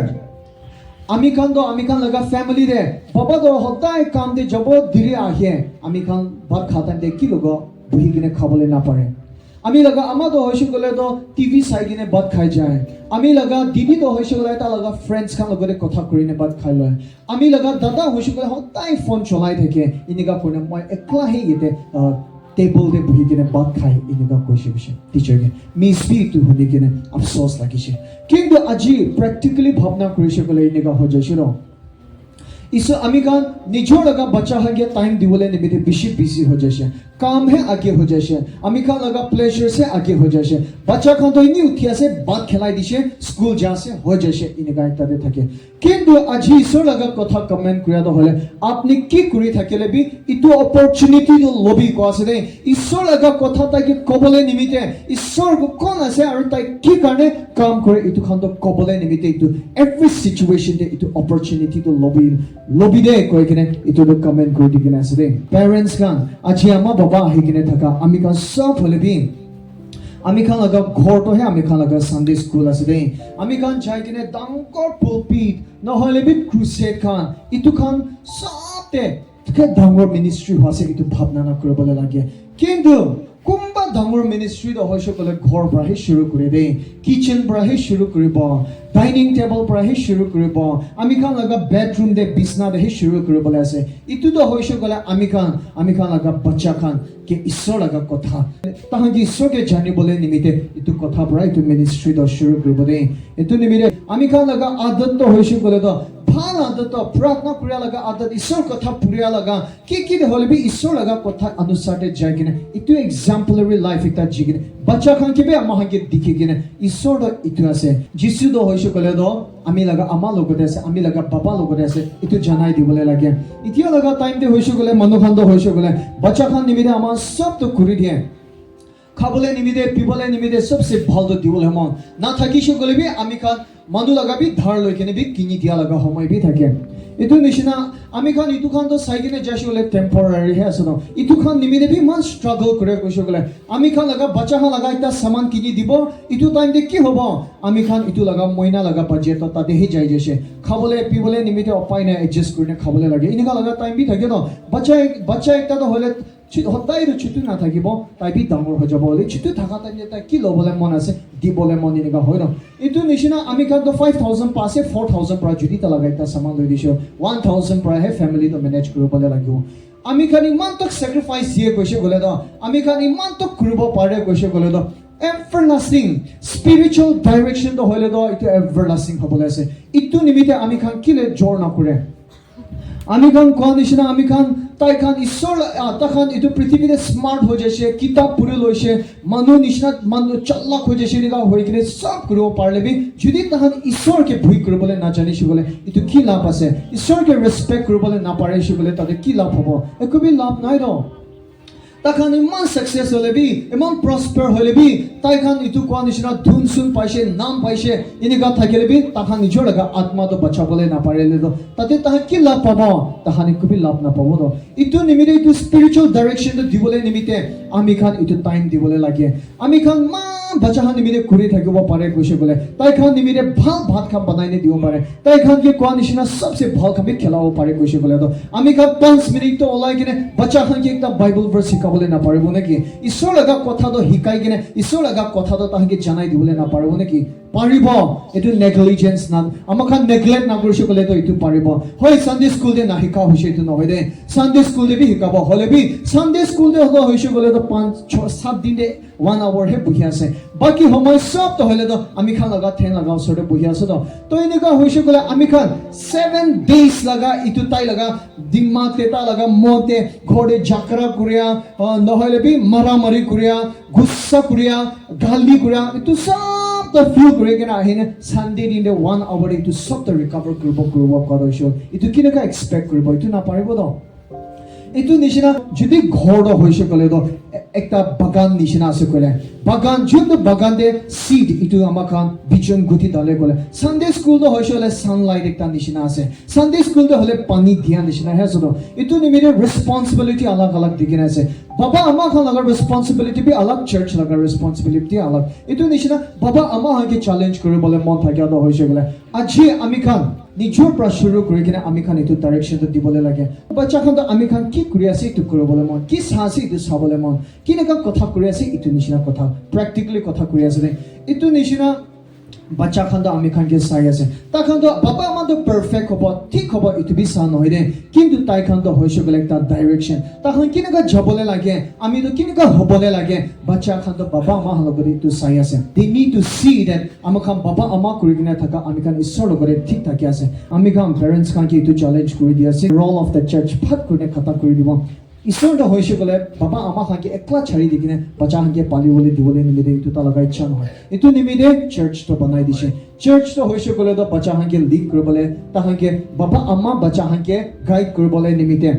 ami khan laga family de baba do hodai kam de jabo dire ahe ami khan bhat khata de ki logo buhi kine khabole na pare ami laga ama do hoise gole do TV sai kine bhat khai jay ami laga didi do hoise gole ta laga friends khan logore kotha korine bhat khai loy ami laga dada hoise gole hodai phone cholai thake inika kone moi ekla he yete table de buhi kine bhat khai inika koise bishe teacher ke miss bi tu hone kine afsos lagise kintu aji practically bhabna korise gole inika ho jaise ro iso ami khan nijor laga bacha hange time dibole nimite bishi busy ho jaise काम है आगे हो जाए ami khan laga pleasure se आगे हो जाए bacha khan to ini uthia se bat khelai dise school ja se ho jaise inika ekta de thake kintu aji isor laga kotha comment kuria do hole apni ki kuri thakele bi itu opportunity to lobby ko ase de isor laga kotha ta ki kobole nimite isor ko kon ase aru tai ki karne kam kore itu khan to kobole nimite itu every situation de itu opportunity to lobby de koi kine itu do comment kuri dikina ase de parents khan aji ama baba hikine thaka ami khan sab hole bi ami khan laga ghor to he ami khan laga Sunday school ase de ami khan jai kine dangor pulpit no hole bi crusade khan itu khan sab te ke dangor ministry hase itu bhabna na koribole lage kintu kumba dangor ministry do hoise kole ghor pra he shuru kore de kitchen pra he shuru koribo dining table pra he shuru koribo ami khan laga bedroom de bisna de he shuru koribole ase itu do hoise kole ami khan laga bacha khan ke isor laga kotha tahan ki isor ke jani bole nimite itu kotha pra itu ministry do shuru koribo de itu nimite ami khan laga adat to hoise kole do bhal adat to pratna kuriya laga adat isor kotha puriya laga ki de hole bi isor laga kotha anusar de jai kine itu exemplary life ekta jigine bacha khan ke be ama hange dikhi kine isor do itu ase jisu do hoise kole do ami laga ama logote ase ami laga baba logote ase itu janai dibole lage itia laga time de hoise kole manu khan do hoise kole bacha khan nimide ama sab to kuri die khabole nimide pibole nimide sabse bhal do dibole mon na thakishe kole bi ami khan manu laga bi dhar loi kene bi kini dia laga homoy bi thake itu nishina ami khan itu khan to saigine jashi gole temporary he asono itu khan nimide bi man struggle kore koise gole ami khan laga bacha khan laga ekta saman kini dibo itu time de ki hobo ami khan itu laga moina laga budget to tade hi jai jese khabole pibole nimide opai na adjust korine khabole lage inika laga time bi thake no bacha ekta to hole hodai ro chutu na thakibo tai bi dangor ho jabo le chutu thaka time ta ki lobole mon ase dibole mon inika hoino itu nishina ami khan to 5000 pase 4000 pra judi ta laga ekta saman loi disho 1000 pra he family to manage koribole lagibo ami khan iman tok sacrifice die koise gole do ami khan iman tok kuribo pare koise gole do everlasting spiritual direction to hole do itu everlasting hobole ase itu nimite ami khan kile jor na kore ami khan condition ami khan tai khan isor ta khan itu prithvi de smart ho jaise kitab pure loise manu nishna manu challak ho jaise nika hoi kine sab kuro parle bi jodi ta khan isor ke bhui koribole na jani shibole itu ki lab ase isor ke respect koribole na pare shibole ta ki lab hobo ekobi lab nai ro ta khan iman success hole bi iman prosper hole bi tai khan itu condition dhun sun paise naam paise inika thakele bi ta khan nijor laga atma to bachabole na parele do tate ta ki lab pabo ta khan ekobi lab na pabo do itu nimite itu spiritual direction to dibole nimite ami khan itu time dibole lage ami khan man বাচ্চা খান নিমিতে ঘূৰি থাকিব পাৰে কৈছে বোলে তাই খান নিমিতে ভাল ভাত খাম বনাই দিব পাৰে তাই খান কি কোৱা নিচিনা সবচে ভাল খাবি খেলাব পাৰে কৈছে বোলে তো আমি খান 5 মিনিট তো ওলাই কিনে বাচ্চা খান কি একটা বাইবেল ভাৰ্স শিকাবলৈ নাপাৰিব নেকি ঈশ্বৰ লগা কথাটো শিকাই কিনে ঈশ্বৰ লগা কথাটো তাহাঁকে জানাই দিবলৈ নাপাৰিব নেকি পাৰিব এটো নেগলিজেন্স না আমাক নেগলেক্ট না কৰিছে বোলে তো এটো পাৰিব হয় সানডে স্কুল দে না শিকা হৈছে এটো নহয় দে সানডে স্কুল দে বি শিকাব হলে বি সানডে স্কুল দে হলো হৈছে বোলে তো 5-6-7 দিন দে 1 আৱাৰ হে বহি আছে বাকি সময় সব তো হলে তো আমি খান লগা 10 লগা ওচৰতে বহি আছে তো এনেকা হৈছে বোলে আমি খান 7 ডেজ লগা ইটো তাই লগা দিমাগ তেতা লগা মতে ঘৰে জাকৰা কৰিয়া নহলে বি মাৰামাৰি কৰিয়া গুচ্ছা কৰিয়া গালি কৰিয়া ইটো সব তো ফিল কৰি কিনে আহিনে সানডে দিন দে 1 আৱাৰ ইটো সব তো ৰিকভাৰ কৰিব কৈছো ইটো কিনেকা এক্সপেক্ট কৰিব ইটো নাপাৰিব তো এটো নিচিনা যদি ঘৰ হৈছে কলে তো একটা বাগান নিচিনা আছে কলে বাগান যোনটো বাগান দে সিড ইটো আমাখান বিজন গুটি ডালে কলে সানডে স্কুল তো হৈছে হলে সানলাইট একটা নিচিনা আছে সানডে স্কুল তো হলে পানী দিয়া নিচিনা হে সদ ইটো নিমিতে ৰেসপন্সিবিলিটি আলাগ আলাগ দিকিনে আছে বাবা আমা খান লগা ৰেসপন্সিবিলিটি বি আলাগ চাৰ্চ লগা ৰেসপন্সিবিলিটি আলাগ ইটো নিচিনা বাবা আমা হাকে চ্যালেঞ্জ কৰিবলৈ মন থাকিয়া তো হৈছে গলে আজি আমি খান নিজৰ পৰা শুৰু কৰি কিনে আমি খান ইটো ডাইৰেকশনটো দিবলৈ লাগে বাচ্চা খান তো আমি খান কি কৰি আছে ইটো কৰিবলৈ মন কি চাছে ইটো চাবলৈ মন কিনেকা কথা কৰি আছে ইটো নিচিনা কথা প্ৰ্যাকটিক্যালি কথা কৰি আছে ইটো নিচিনা বাচ্চা খান তো আমি খান কে চাই আছে তা খান তো বাবা আমা তো পারফেক্ট হ'ব ঠিক হ'ব ইটো বি চা নহয় দে কিন্তু তাই খান তো হৈছে গলে একটা ডাইৰেকশন তা খান কিনেকা যাবলৈ লাগে আমি তো কিনেকা হ'বলৈ লাগে বাচ্চা খান তো বাবা আমা লগত ইটো চাই আছে they need to see that আমা খান বাবা আমা কৰি কিনে থাকা আমি খান ঈশ্বৰ লগত ঠিক থাকি আছে আমি খান পেৰেন্টস খান কি ইটো চ্যালেঞ্জ কৰি দি আছে ৰোল অফ দ্য চাৰ্চ ফাট কৰি খাতা কৰি দিব ঈশ্বৰ তো হৈছে গলে বাবা আমা খানকে একলা ছাড়ি দি কিনে বাচ্চা খানকে পালিবলৈ দিবলৈ নিমিতে ইটো তা লগা ইচ্ছা নহয় ইটো নিমিতে চাৰ্চ তো বনাই দিছে চাৰ্চ তো হৈছে গলে তো বাচ্চা খানকে লিড কৰিবলৈ তাহাঁকে বাবা আমা বাচ্চা খানকে গাইড কৰিবলৈ নিমিতে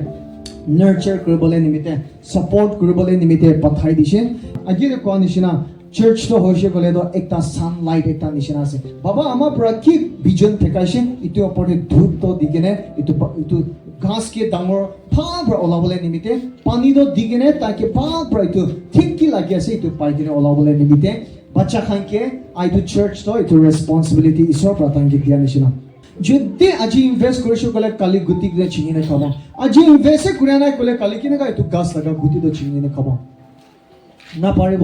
নাৰ্চাৰ কৰিবলৈ নিমিতে সাপোৰ্ট কৰিবলৈ নিমিতে পঠাই দিছে আজি কোৱা নিচিনা চাৰ্চ তো হৈছে গলে তো একটা সানলাইট একটা নিচিনা আছে বাবা আমা পৰা কি ভিজন ফেকাইছে ইটো ওপৰতে ধূপ তো দি কিনে ইটো ঘাস के डांगर फाब्रा ओलाबले निमिते पानी दो दिगने ताकि फाब्रा इतो ठीक की लागि আছে इतो पाइकिने ओलाबले निमिते बच्चा खान के आइतो चर्च तो इतो रेस्पोंसिबिलिटी इसर प्रातंगिक दिया निशिना যদি আজি ইনভেস্ট কৰিছো কলে কালি গুটি কিনে চিঙিনে খাব আজি ইনভেস্ট কৰা নাই কলে কালি কিনে ইটো গাছ লগা গুটি তো চিঙিনে খাব না পারিব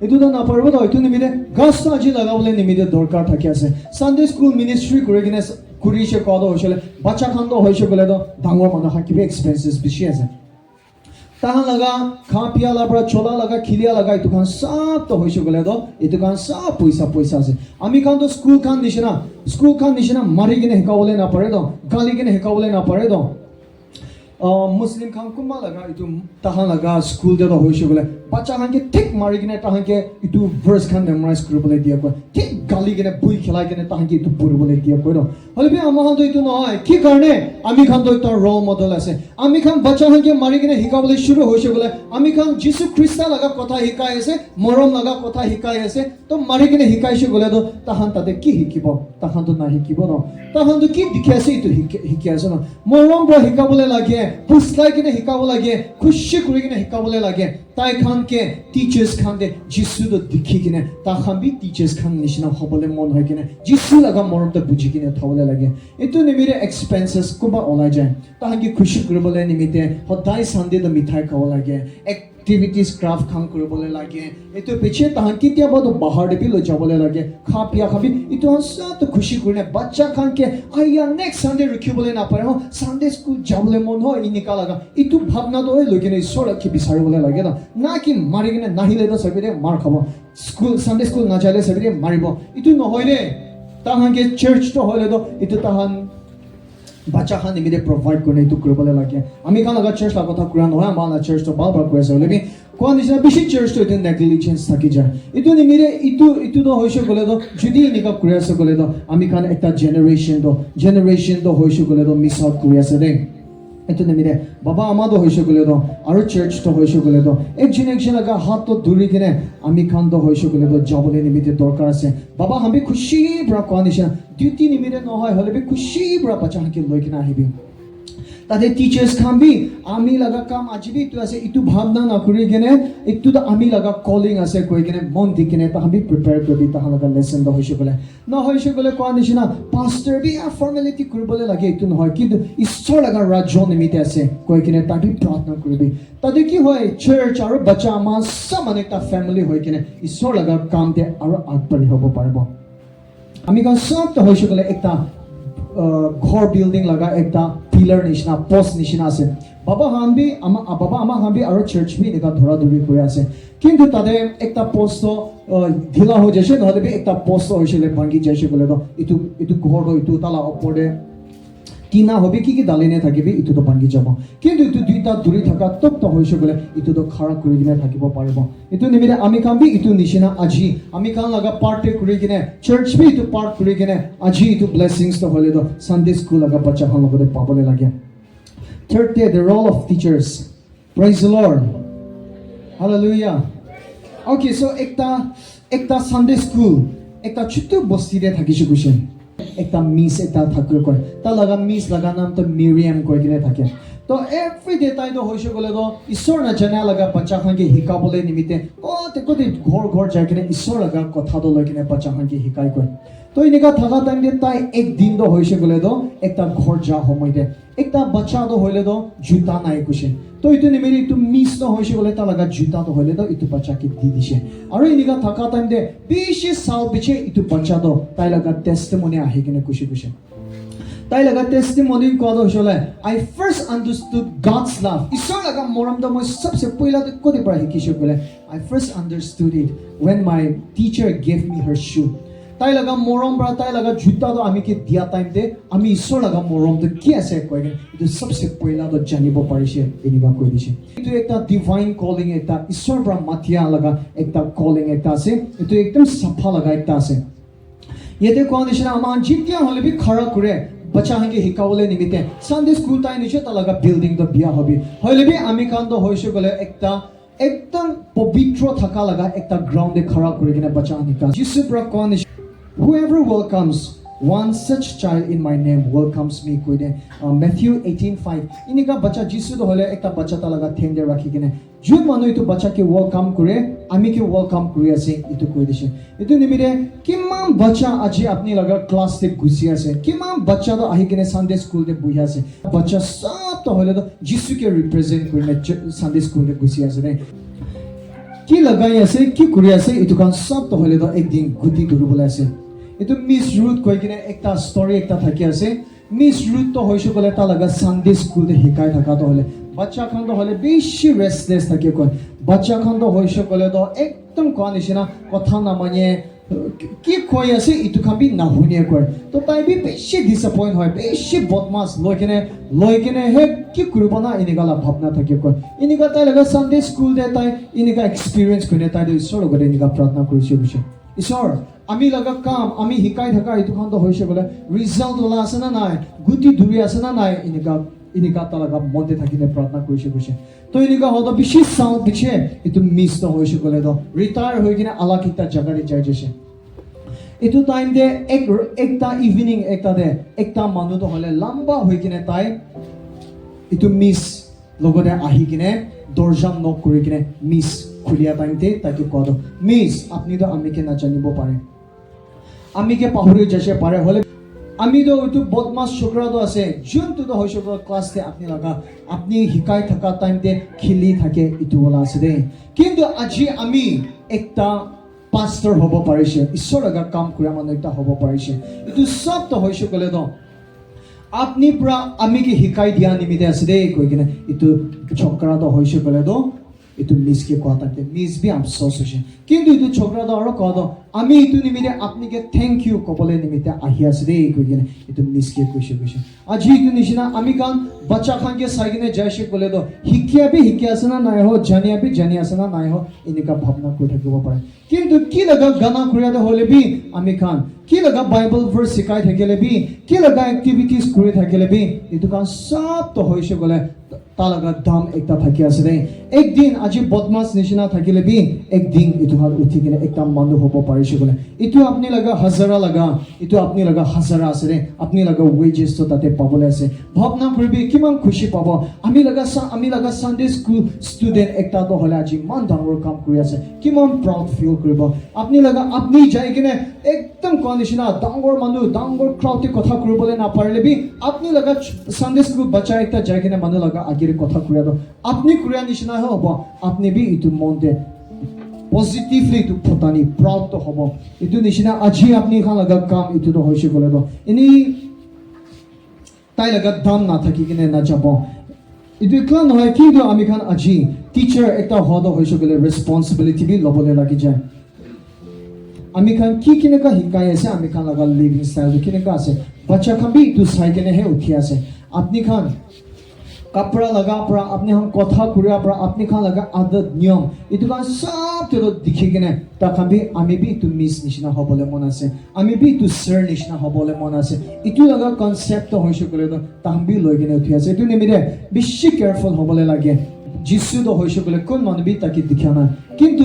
এটো তো না পারিব তো এটো নিমিতে গাছ তো আজি লাগাবলে নিমিতে দরকার থাকে আছে সানডে স্কুল মিনিস্ট্রি করে কিনে kuriše kodo hoshele bacha khan to hoise gole to dangor manu hakibe expenses bishi ase tahan laga kha pia la pra chola laga khilia laga itu khan sab to hoise gole to itu khan sab paisa ase ami khan to school khan nishina mari gine hekawole na pare to gali gine hekawole na pare to मुस्लिम खान कुमा लगा इतु तहां लगा school दे होइसे गले बच्चा खान के ठीक मारि किने तहां के इतु वर्स खान मेमोराइज करबले दिया को ठीक गाली किने बुई खिलाई किने तहां के इतु पुरबले दिया को हलबे आमा खान तो इतु নহয় কি কারণে আমি খান তো একটা রোল মডেল আছে আমি খান বাচ্চা খান के मारि किने हिकाबले शुरू होइसे गले আমি খান যিশু খ্রিস্ট লাগা কথা হিকাই আছে মরম লাগা কথা হিকাই আছে তো মারি কিনে হিকাইছে গলে তো তখন তাতে কি হিকিব তখন তো না হিকিব ন তখন তো কি দেখি আছে ইতু হিকি আছে ন মরম বড় হিকাবলে লাগে পুছলাই কিনে হিকাব লাগে খুশি কৰি কিনে হিকাবলে লাগে তাই খান के টিচার্স খান দে যিশু তো দেখি কিনে তা খান বি টিচার্স খান নিচিনা হবলে মন হয় কিনে যিশু লাগা মৰমতে বুজি কিনে থবলে লাগে এটো নিমিৰে এক্সপেন্সেস কোবা ওলাই যায় তাহাঁ কি খুশি কৰিবলে নিমিতে সদায় সানডে তো মিঠাই খাব লাগে एक्टिविटीज क्राफ्ट खान करबले लागे एतो पिछे ताहां कितिया बदो बाहर दे बिलो जाबले लागे खा पिया खाबी इतो हंसा तो खुशी करने बच्चा खान के आया नेक्स्ट संडे रखिबले ना पारे हो संडे स्कूल जाबले मन हो इनिका लगा इतो भावना तो लगिने सोड के बिसारबले लागे ना कि मारिगिने नाहिले तो सबेरे मार खाबो स्कूल संडे स्कूल ना जाले सबेरे मारिबो इतो न होइले ताहां के चर्च तो होले तो इतो ताहां बच्चा खान निमिते प्रोवाइड करने तो करबले लागे आमी खान लगा चर्च ला कथा कुरा নহয় माला चर्च तो बाल बाल करेছে হলে কোন নিচিনা বেশি চার্চ তো এটা নেগলিজেন্স থাকি যায় ইটো নিমিরে ইটো তো হইছে গলে তো যদি নিকা করে আছে গলে তো আমি খান একটা জেনারেশন তো হইছে গলে তো মিস আউট করে আছে রে এটো নিমিরে বাবা আমাদো হইছে গলে তো আর চার্চ তো হইছে গলে তো এক জেনারেশন লাগা হাত তো দূরে কিনে আমি খান তো হইছে গলে তো যাবলে নিমিতে দরকার আছে বাবা আমি খুশি বড় কোন নিচিনা ডিউটি নিমিরে নহয় হলে খুশি বড় বাচ্চা হাকে লই কিনা আহিবি তাতে টিচার্স খান বি আমি লাগা কাম আজি বি ইটো আছে ইটো ভাবনা না কৰি কেনে ইটো তো আমি লাগা কলিং আছে কৈ কেনে মন দি কেনে তাহাঁ বি প্ৰিপেয়াৰ কৰি তাহাঁ লাগা লেসন দ হৈছে গলে ন হৈছে গলে কোৱা নিচিনা পাস্টাৰ বি ফৰ্মেলিটি কৰিবলৈ লাগে ইটো নহয় কিন্তু ঈশ্বৰ লাগা ৰাজ্য নিমিতে আছে কৈ কেনে তাতে প্ৰাৰ্থনা কৰিবি তাতে কি হয় চাৰ্চ আৰু বাচ্চা আমাৰ সমান একটা ফ্যামিলি হৈ কেনে ঈশ্বৰ লাগা কামতে আৰু আগবাঢ়ি হ'ব পাৰিব আমি কাম সব তো হৈছে গলে একটা ঘৰ বিল্ডিং লাগা একটা পিলাৰ নিচিনা পোস্ট নিচিনা আছে বাবা হানবি আমা হানবি আৰু চাৰ্চ বি এনেকা ধৰা ধৰি কৰি আছে কিন্তু তাতে একটা পোস্ট ঢিলা হৈ যাইছে নহলে বি একটা পোস্ট হৈছিলে ভাঙি যাইছে গলে তো ইটো ঘৰ ইটো তালা ওপৰে টিনা হবে কি দালিনে থাকিবি ইটো তো ভাঙি যাব কিন্তু ইটো দুইটা দূৰি থকা তপ্ত হৈছে গলে ইটো তো খাৰা কৰি কিনে থাকিব পাৰিব ইটো নিমিতে আমি কাম বি ইটো নিচিনা আজি আমি কাম লাগা পাৰ্টি কৰি কিনে চাৰ্চ বি ইটো পাৰ্ট কৰি কিনে আজি ইটো ব্লেছিংছ তো হলে তো সানডে স্কুল লাগা বাচ্চা খান লগতে পাবলৈ লাগে Third day, the role of teachers. Praise the Lord. Hallelujah. Okay, so ekta Sunday school, ekta chutu bosti de thakishu kushin. Ekta miss ekta thakyo koi. Ta laga miss laga naam to Miriam koi kine thake. So every day tai do hoishe gole do ishor na jana laga bacha khan ke hikabole nimite kote ghor jai kine ishor laga kotha do loi kine bacha khan ke hikai koi. তো এনেকা থাকা time দে তাই একদিন তো হয়েছে গলে তো একটা ঘর যা সময় দে একটা বাচ্চা তো হইলে তো জুতা নাই কুছে তো ইটো নিমেরি ইটো মিস তো হয়েছে গলে তা লাগা জুতা তো হইলে তো ইটো বাচ্চাকে দি দিছে আর এনেকা থাকা টাইম দে 20 সাল পিছে ইটো বাচ্চা তো তাই লাগা টেস্টিমনি আহি কিনে কুছে তাই লাগা টেস্টিমনি কদ হইছলে আই ফার্স্ট আন্ডারস্টুড গডস লাভ ঈশ্বর লাগা মরম তো মই সবসে পয়লা তো কোতে পড়া হিকিছে গলে I first understood it when my teacher gave me her shoe তাই লাগা মৰম বা তাই লাগা জুতা তো আমি কি দিয়া টাইম দে আমি ঈশ্বৰ লাগা মৰম তো কি আছে কয় ইটো সবসে পয়লা তো জানিব পাৰিছে এনিকা কৈ দিছে ইটো একটা ডিভাইন কলিং একটা ঈশ্বৰ পৰা মাতিয়া লাগা একটা কলিং একটা আছে ইটো একদম সাফা লাগা একটা আছে ইয়াতে কোৱা নিচিনা আমাৰ যেতিয়া হলে বি খৰা কৰে বাচ্চা হাঁকে শিকাবলৈ নিমিতে সানডে স্কুল তাই নিচে তা লাগা বিল্ডিং তো বিয়া হবি হলে বি আমি কান্দ হৈছে গলে একটা একদম পবিত্ৰ থাকা লাগা একটা গ্ৰাউণ্ডে খৰা কৰি কিনে বাচ্চা হাঁকা যিছু পৰা কোৱা নিচিনা Whoever welcomes one such child in my name welcomes me koide Matthew 18:5 inika bacha jisu to hole ekta bacha ta laga theng de rakhi kine jun manu itu bacha ke welcome kore ami ke welcome kuri ase itu koi dise itu nimire kiman bacha aji apni laga class te gusi ase kiman bacha to ahi kine Sunday school te buhi ase bacha sab to hole to jisu ke represent kurine Sunday school te gusi ase ki lagai ase ki kuri ase itu kan sab to hole to ekdin guti durubole ase itu Miss Ruth koi kine ekta story ekta thaki ase Miss Ruth to hoishe gole ta laga Sunday school de hikai thaka to hole bacha khan to hole beshi restless thake koi bacha khan to hoishe gole to ekdom koa nishina kotha na mane কি কই আছে ইটো খাবি না হুনিয়ে কয় তো তাই B বেশি ডিসঅ্যাপয়েন্ট হয় বেশি বদমাস লয় কেনে হে কি কৰিব না ইনিগালা ভাবনা থাকে কয় ইনিগা তাই লাগা সানডে স্কুল দে তাই ইনিগা এক্সপেরিয়েন্স কোনে তাই ঈশ্বৰ লগতে ইনিগা প্ৰাৰ্থনা কৰিছে বুঝে ঈশ্বৰ আমি লাগা কাম আমি হিকাই থাকা ইটো খান তো হৈছে গলে ৰিজাল্ট ওলা আছে না নাই গুটি ধুৰি আছে না নাই ইনিগা তা লাগা মনতে থাকিলে প্ৰাৰ্থনা কৰিছে বুঝে তো ইনিগা হদ বেশি সাউন্ড পিছে ইটো মিস তো হৈছে গলে তো রিটায়ার হৈ কিনে আলাকিতা জাগাৰে যাই যাইছে ইটো টাইম দে একটা ইভিনিং একটা মানুহ তো হলে লম্বা হৈ কিনে তাই ইটো মিস লগতে আহি কিনে দরজা নক কৰি কিনে মিস খুলিয়া টাইমতে তাকে কদ মিস আপনি তো আমিকে না জানিব পারে আমিকে পাহৰি যাইছে পারে হলে আমি তো ইটো বদমাস ছোকরা তো আছে যোনটো তো হৈছে ক্লাসতে আপনি লাগা আপনি হিকাই থাকা টাইমতে খেলি থাকে ইটো বলা আছে দে কিন্তু আজি আমি একটা pastor hobo parise ঈশ্বৰ লগা কাম কৰা মানুহ এটা হ'ব পাৰিছে ইটো সব তো হৈছে গলে তো আপনি পুৰা আমি কি হিকাই দিয়া নিমিতে আছে দে কৈ কিনে ইটো চক্ৰা তো হৈছে গলে তো ইটো মিসকে কথা তে মিস বি আফসোস হৈছে কিন্তু ইটো চক্ৰা তো আৰু কদ আমি ইটো নিমিতে আপনি কে থ্যাংক ইউ কবলে নিমিতে আহি আছে দে কৈ কিনে ইটো মিসকে কৈছে আজি ইটো নিচিনা আমি কান বাচ্চা খান কে সাইকিনে যাইছে গলে তো হিকিয়া আছে না নাই হো জানি আছে না নাই হো ইনিকা ভাবনা কৈ থাকিব পাৰে কিন্তু কি লগা গানা কৰিয়াতে হলে বি আমি খান কি লগা বাইবেল ভাৰ্স শিকাই থাকিলে বি কি লগা এক্টিভিটিজ কৰি থাকিলে বি এইটো কাম সব তো হৈছে গলে তা লগা দাম একটা থাকি আছে দেই একদিন আজি বদমাছ নিচিনা থাকিলে বি একদিন এইটো হাল উঠি কিনে একটা মানুহ হ'ব পাৰিছে গলে এইটো আপনি লগা হাজাৰা লগা এইটো আপনি লগা হাজাৰা আছে দেই আপনি লগা ওয়েজেস তো তাতে পাবলৈ আছে ভাবনা কৰিবি কিমান খুশি পাব আমি লগা সানডে স্কুল ষ্টুডেন্ট একটা তো হলে আজি মান ডাঙৰ কাম কৰি আছে কিমান প্ৰাউড ফিল কৰিব আপনি লগা আপনি যাই কিনে একদম নিচিনা ডাঙৰ মানুহ ডাঙৰ ক্ৰাউডে কথা কৰিবলৈ নাপাৰিলে বি আপনি লগা সানডে স্কুল বাচ্চা একটা যাই কিনে মানুহ লগা আগেৰে কথা কুৰিয়া আপনি কুৰিয়া নিচিনা হ'ব আপনি বি ইটো মনতে পজিটিভলি ইটো ফটানি প্ৰাউড তো হ'ব ইটো নিচিনা আজি আপনি খান লগা কাম ইটো তো হৈছে গলে তো এনি তাই লগা দাম নাথাকি কিনে নাযাব ইটো একলা নহয় কিন্তু আমি খান আজি টিচাৰ একটা হদ হৈছে গলে ৰেসপন্সিবিলিটি বি ল'বলৈ লাগি যায় আমি খান কি কেনেকা শিকাই আছে আমি খান লগা লিভিং ষ্টাইল কেনেকা আছে বাচ্চা খান বি ইটো চাই কেনেহে উঠি আছে আপনি খান কাপড়া লগা পৰা আপনি হাম কথা কুৰিয়া পৰা আপনি খান লগা আদত নিয়ম ইটো কান সব তেলো দেখি কিনে তাখান বি আমি বি ইটো মিস নিচিনা হ'বলৈ মন আছে আমি বি ইটো ছাৰ নিচিনা হ'বলৈ মন আছে ইটো লগা কনসেপ্ট হৈছে গলে তো তাহাম বি লৈ কিনে উঠি আছে ইটো নিমিতে বেছি কেয়াৰফুল হ'বলৈ লাগে যিছু তো হৈছে গলে কোন মানুহ বি তাকে দেখা নাই কিন্তু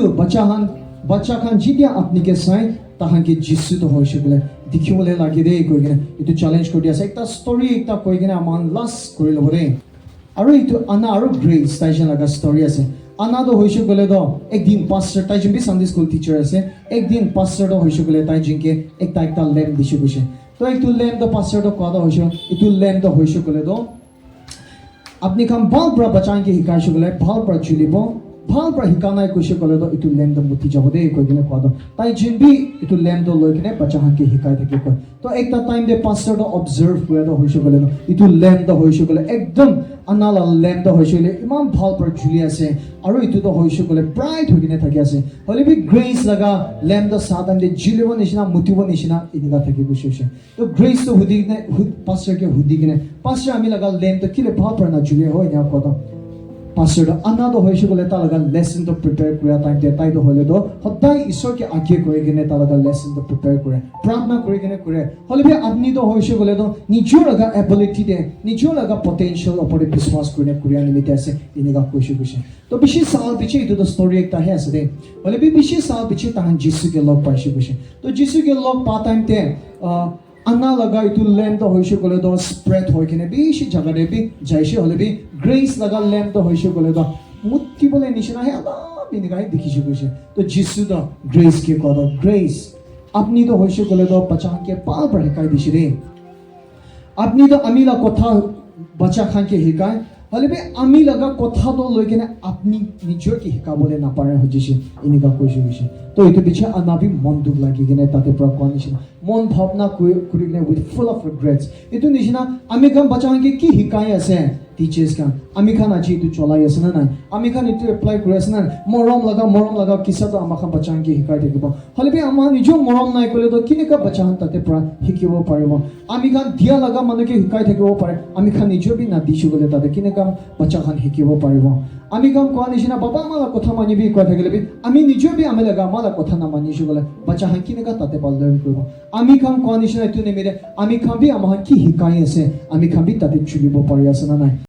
বাচ্চা খান যেতিয়া আপনিকে চাই তাহাঁকে যিছু তো হৈছে গলে দেখিবলৈ লাগে দেই কৈ কিনে ইটো চ্যালেঞ্জ কৰি আছে একটা ষ্টৰী একটা কৈ কিনে আমাৰ লাষ্ট কৰি ল'ব দেই আৰু এইটো আনা আৰু গ্ৰেস তাইজন লগা ষ্টৰী আছে আনা তো হৈছে গলে তো একদিন পাস্টাৰ তাইজন বি সানডে স্কুল টিচাৰ আছে একদিন পাস্টাৰ তো হৈছে গলে তাইজনকে একটা লেম্প দিছে গৈছে তো এইটো লেম্প তো পাস্টাৰ তো কোৱা হৈছে এইটো লেম্প তো হৈছে গলে তো আপনি কাম ভাল পৰা বাচ্চাকে শিকাইছে গলে ভাল পৰা চলিব ভাল পৰা শিকা নাই কৈছে গলে তো এইটো লেম্প তো মুঠি যাব দেই কৈ কিনে কোৱা তাইজন বি এইটো লেম্প তো লৈ কিনে বাচ্চাকে শিকাই থাকে কয় তো একটা টাইম দে পাস্টাৰ তো অবজাৰ্ভ কৰে তো হৈছে গলে এইটো লেম্প তো হৈছে গলে একদম আনালা লেম্প তো হৈছে গলে ইমান ভাল পৰা জ্বলি আছে আৰু এইটো তো হৈছে গলে ব্ৰাইট হৈ কিনে থাকি আছে হলে বি গ্ৰেস লগা লেম্প তো সাধাৰণ দে জিলিব নিচিনা মুঠিব নিচিনা এনেকা থাকি গৈছে তো গ্ৰেস তো হুদি কিনে পাস্টাৰকে হুদি কিনে পাস্টাৰ আমি লগা লেম্প তো কিলে ভাল পৰা না জ্বলি হয় না কথা পাস্টাৰ আনা তো হৈছে গলে তাৰ লগা লেসন তো প্ৰিপেয়াৰ কৰা টাইম দে তাই তো হলে তো সদায় ঈশ্বৰকে আগে কৰি কিনে তাৰ লগা লেসন তো প্ৰিপেয়াৰ কৰে প্ৰাৰ্থনা কৰি কিনে কৰে হলে বি আপনি তো হৈছে গলে তো নিজৰ লগা এবিলিটি দে নিজৰ লগা পটেনশিয়াল ওপৰত বিশ্বাস কৰি নিমিতে আছে এনেকা কৈছে তো বেছি সাল পিছে এইটো তো ষ্টৰী একটা হে আছে দে হলে বি বেছি সাল পিছে তাহান যিছুকে লগ পাইছে কৈছে তো যিছুকে লগ পা টাইম তে আনা লগা ইটো লেম্প তো হৈছে গলে তো স্প্ৰেড হৈ কিনে বেছি জাগা দে বি যাইছে হলে বি গ্ৰেস লগা লেম্প তো হৈছে গলে তো মুঠিবলৈ নিচিনা হে অলপ এনেকাই দেখিছে কৈছে তো যিছু তো গ্ৰেস কে কয় গ্ৰেস আপনি তো হৈছে গলে তো বাচ্চাকে পাল পৰা শিকাই দিছে ৰে আপনি তো আমি লা কথা বাচ্চা খানকে শিকাই হলে বি আমি লগা কথা তো লৈ কিনে আপনি নিজকে শিকাবলৈ নাপাৰে হজিছে এনেকা কৈছে তো এইটো পিছে আনাবি মন দুখ লাগি কিনে তাতে পৰা কোৱা নিচিনা মন ভাৱনা কৰি কিনে উইথ ফুল অফ ৰিগ্ৰেটছ এইটো নিচিনা আমি কাম বাচ্চাকে কি শিকাই আছে টিচাৰ্স কাম আমি খান আজি এইটো চলাই আছে না নাই আমি খান এইটো এপ্লাই কৰি আছে না মৰম লগা কিছাটো আমাৰ খান বাচ্চাকে শিকাই থাকিব হলে বি আমাৰ নিজৰ মৰম নাই কৰিলে তো কেনেকা বাচ্চা তাতে পৰা শিকিব পাৰিব আমি খান দিয়া লগা মানুহকে শিকাই থাকিব পাৰে আমি খান নিজৰ বি না দিছো গলে তাতে কেনেকা বাচ্চা খান শিকিব পাৰিব আমি কাম কোৱা নিচিনা বাবা আমাৰ কথা মানিবি কৈ থাকিলে বি আমি নিজৰ বি আমি লগা আমাৰ কথা নামানিছো গলে বাচ্চা খান কেনেকা তাতে পালন কৰিব আমি কাম কোৱা নিচিনা এইটো নিমিলে আমি খান বি আমাৰ কি শিকাই আছে আমি খান বি তাতে চলিব পাৰি আছে না নাই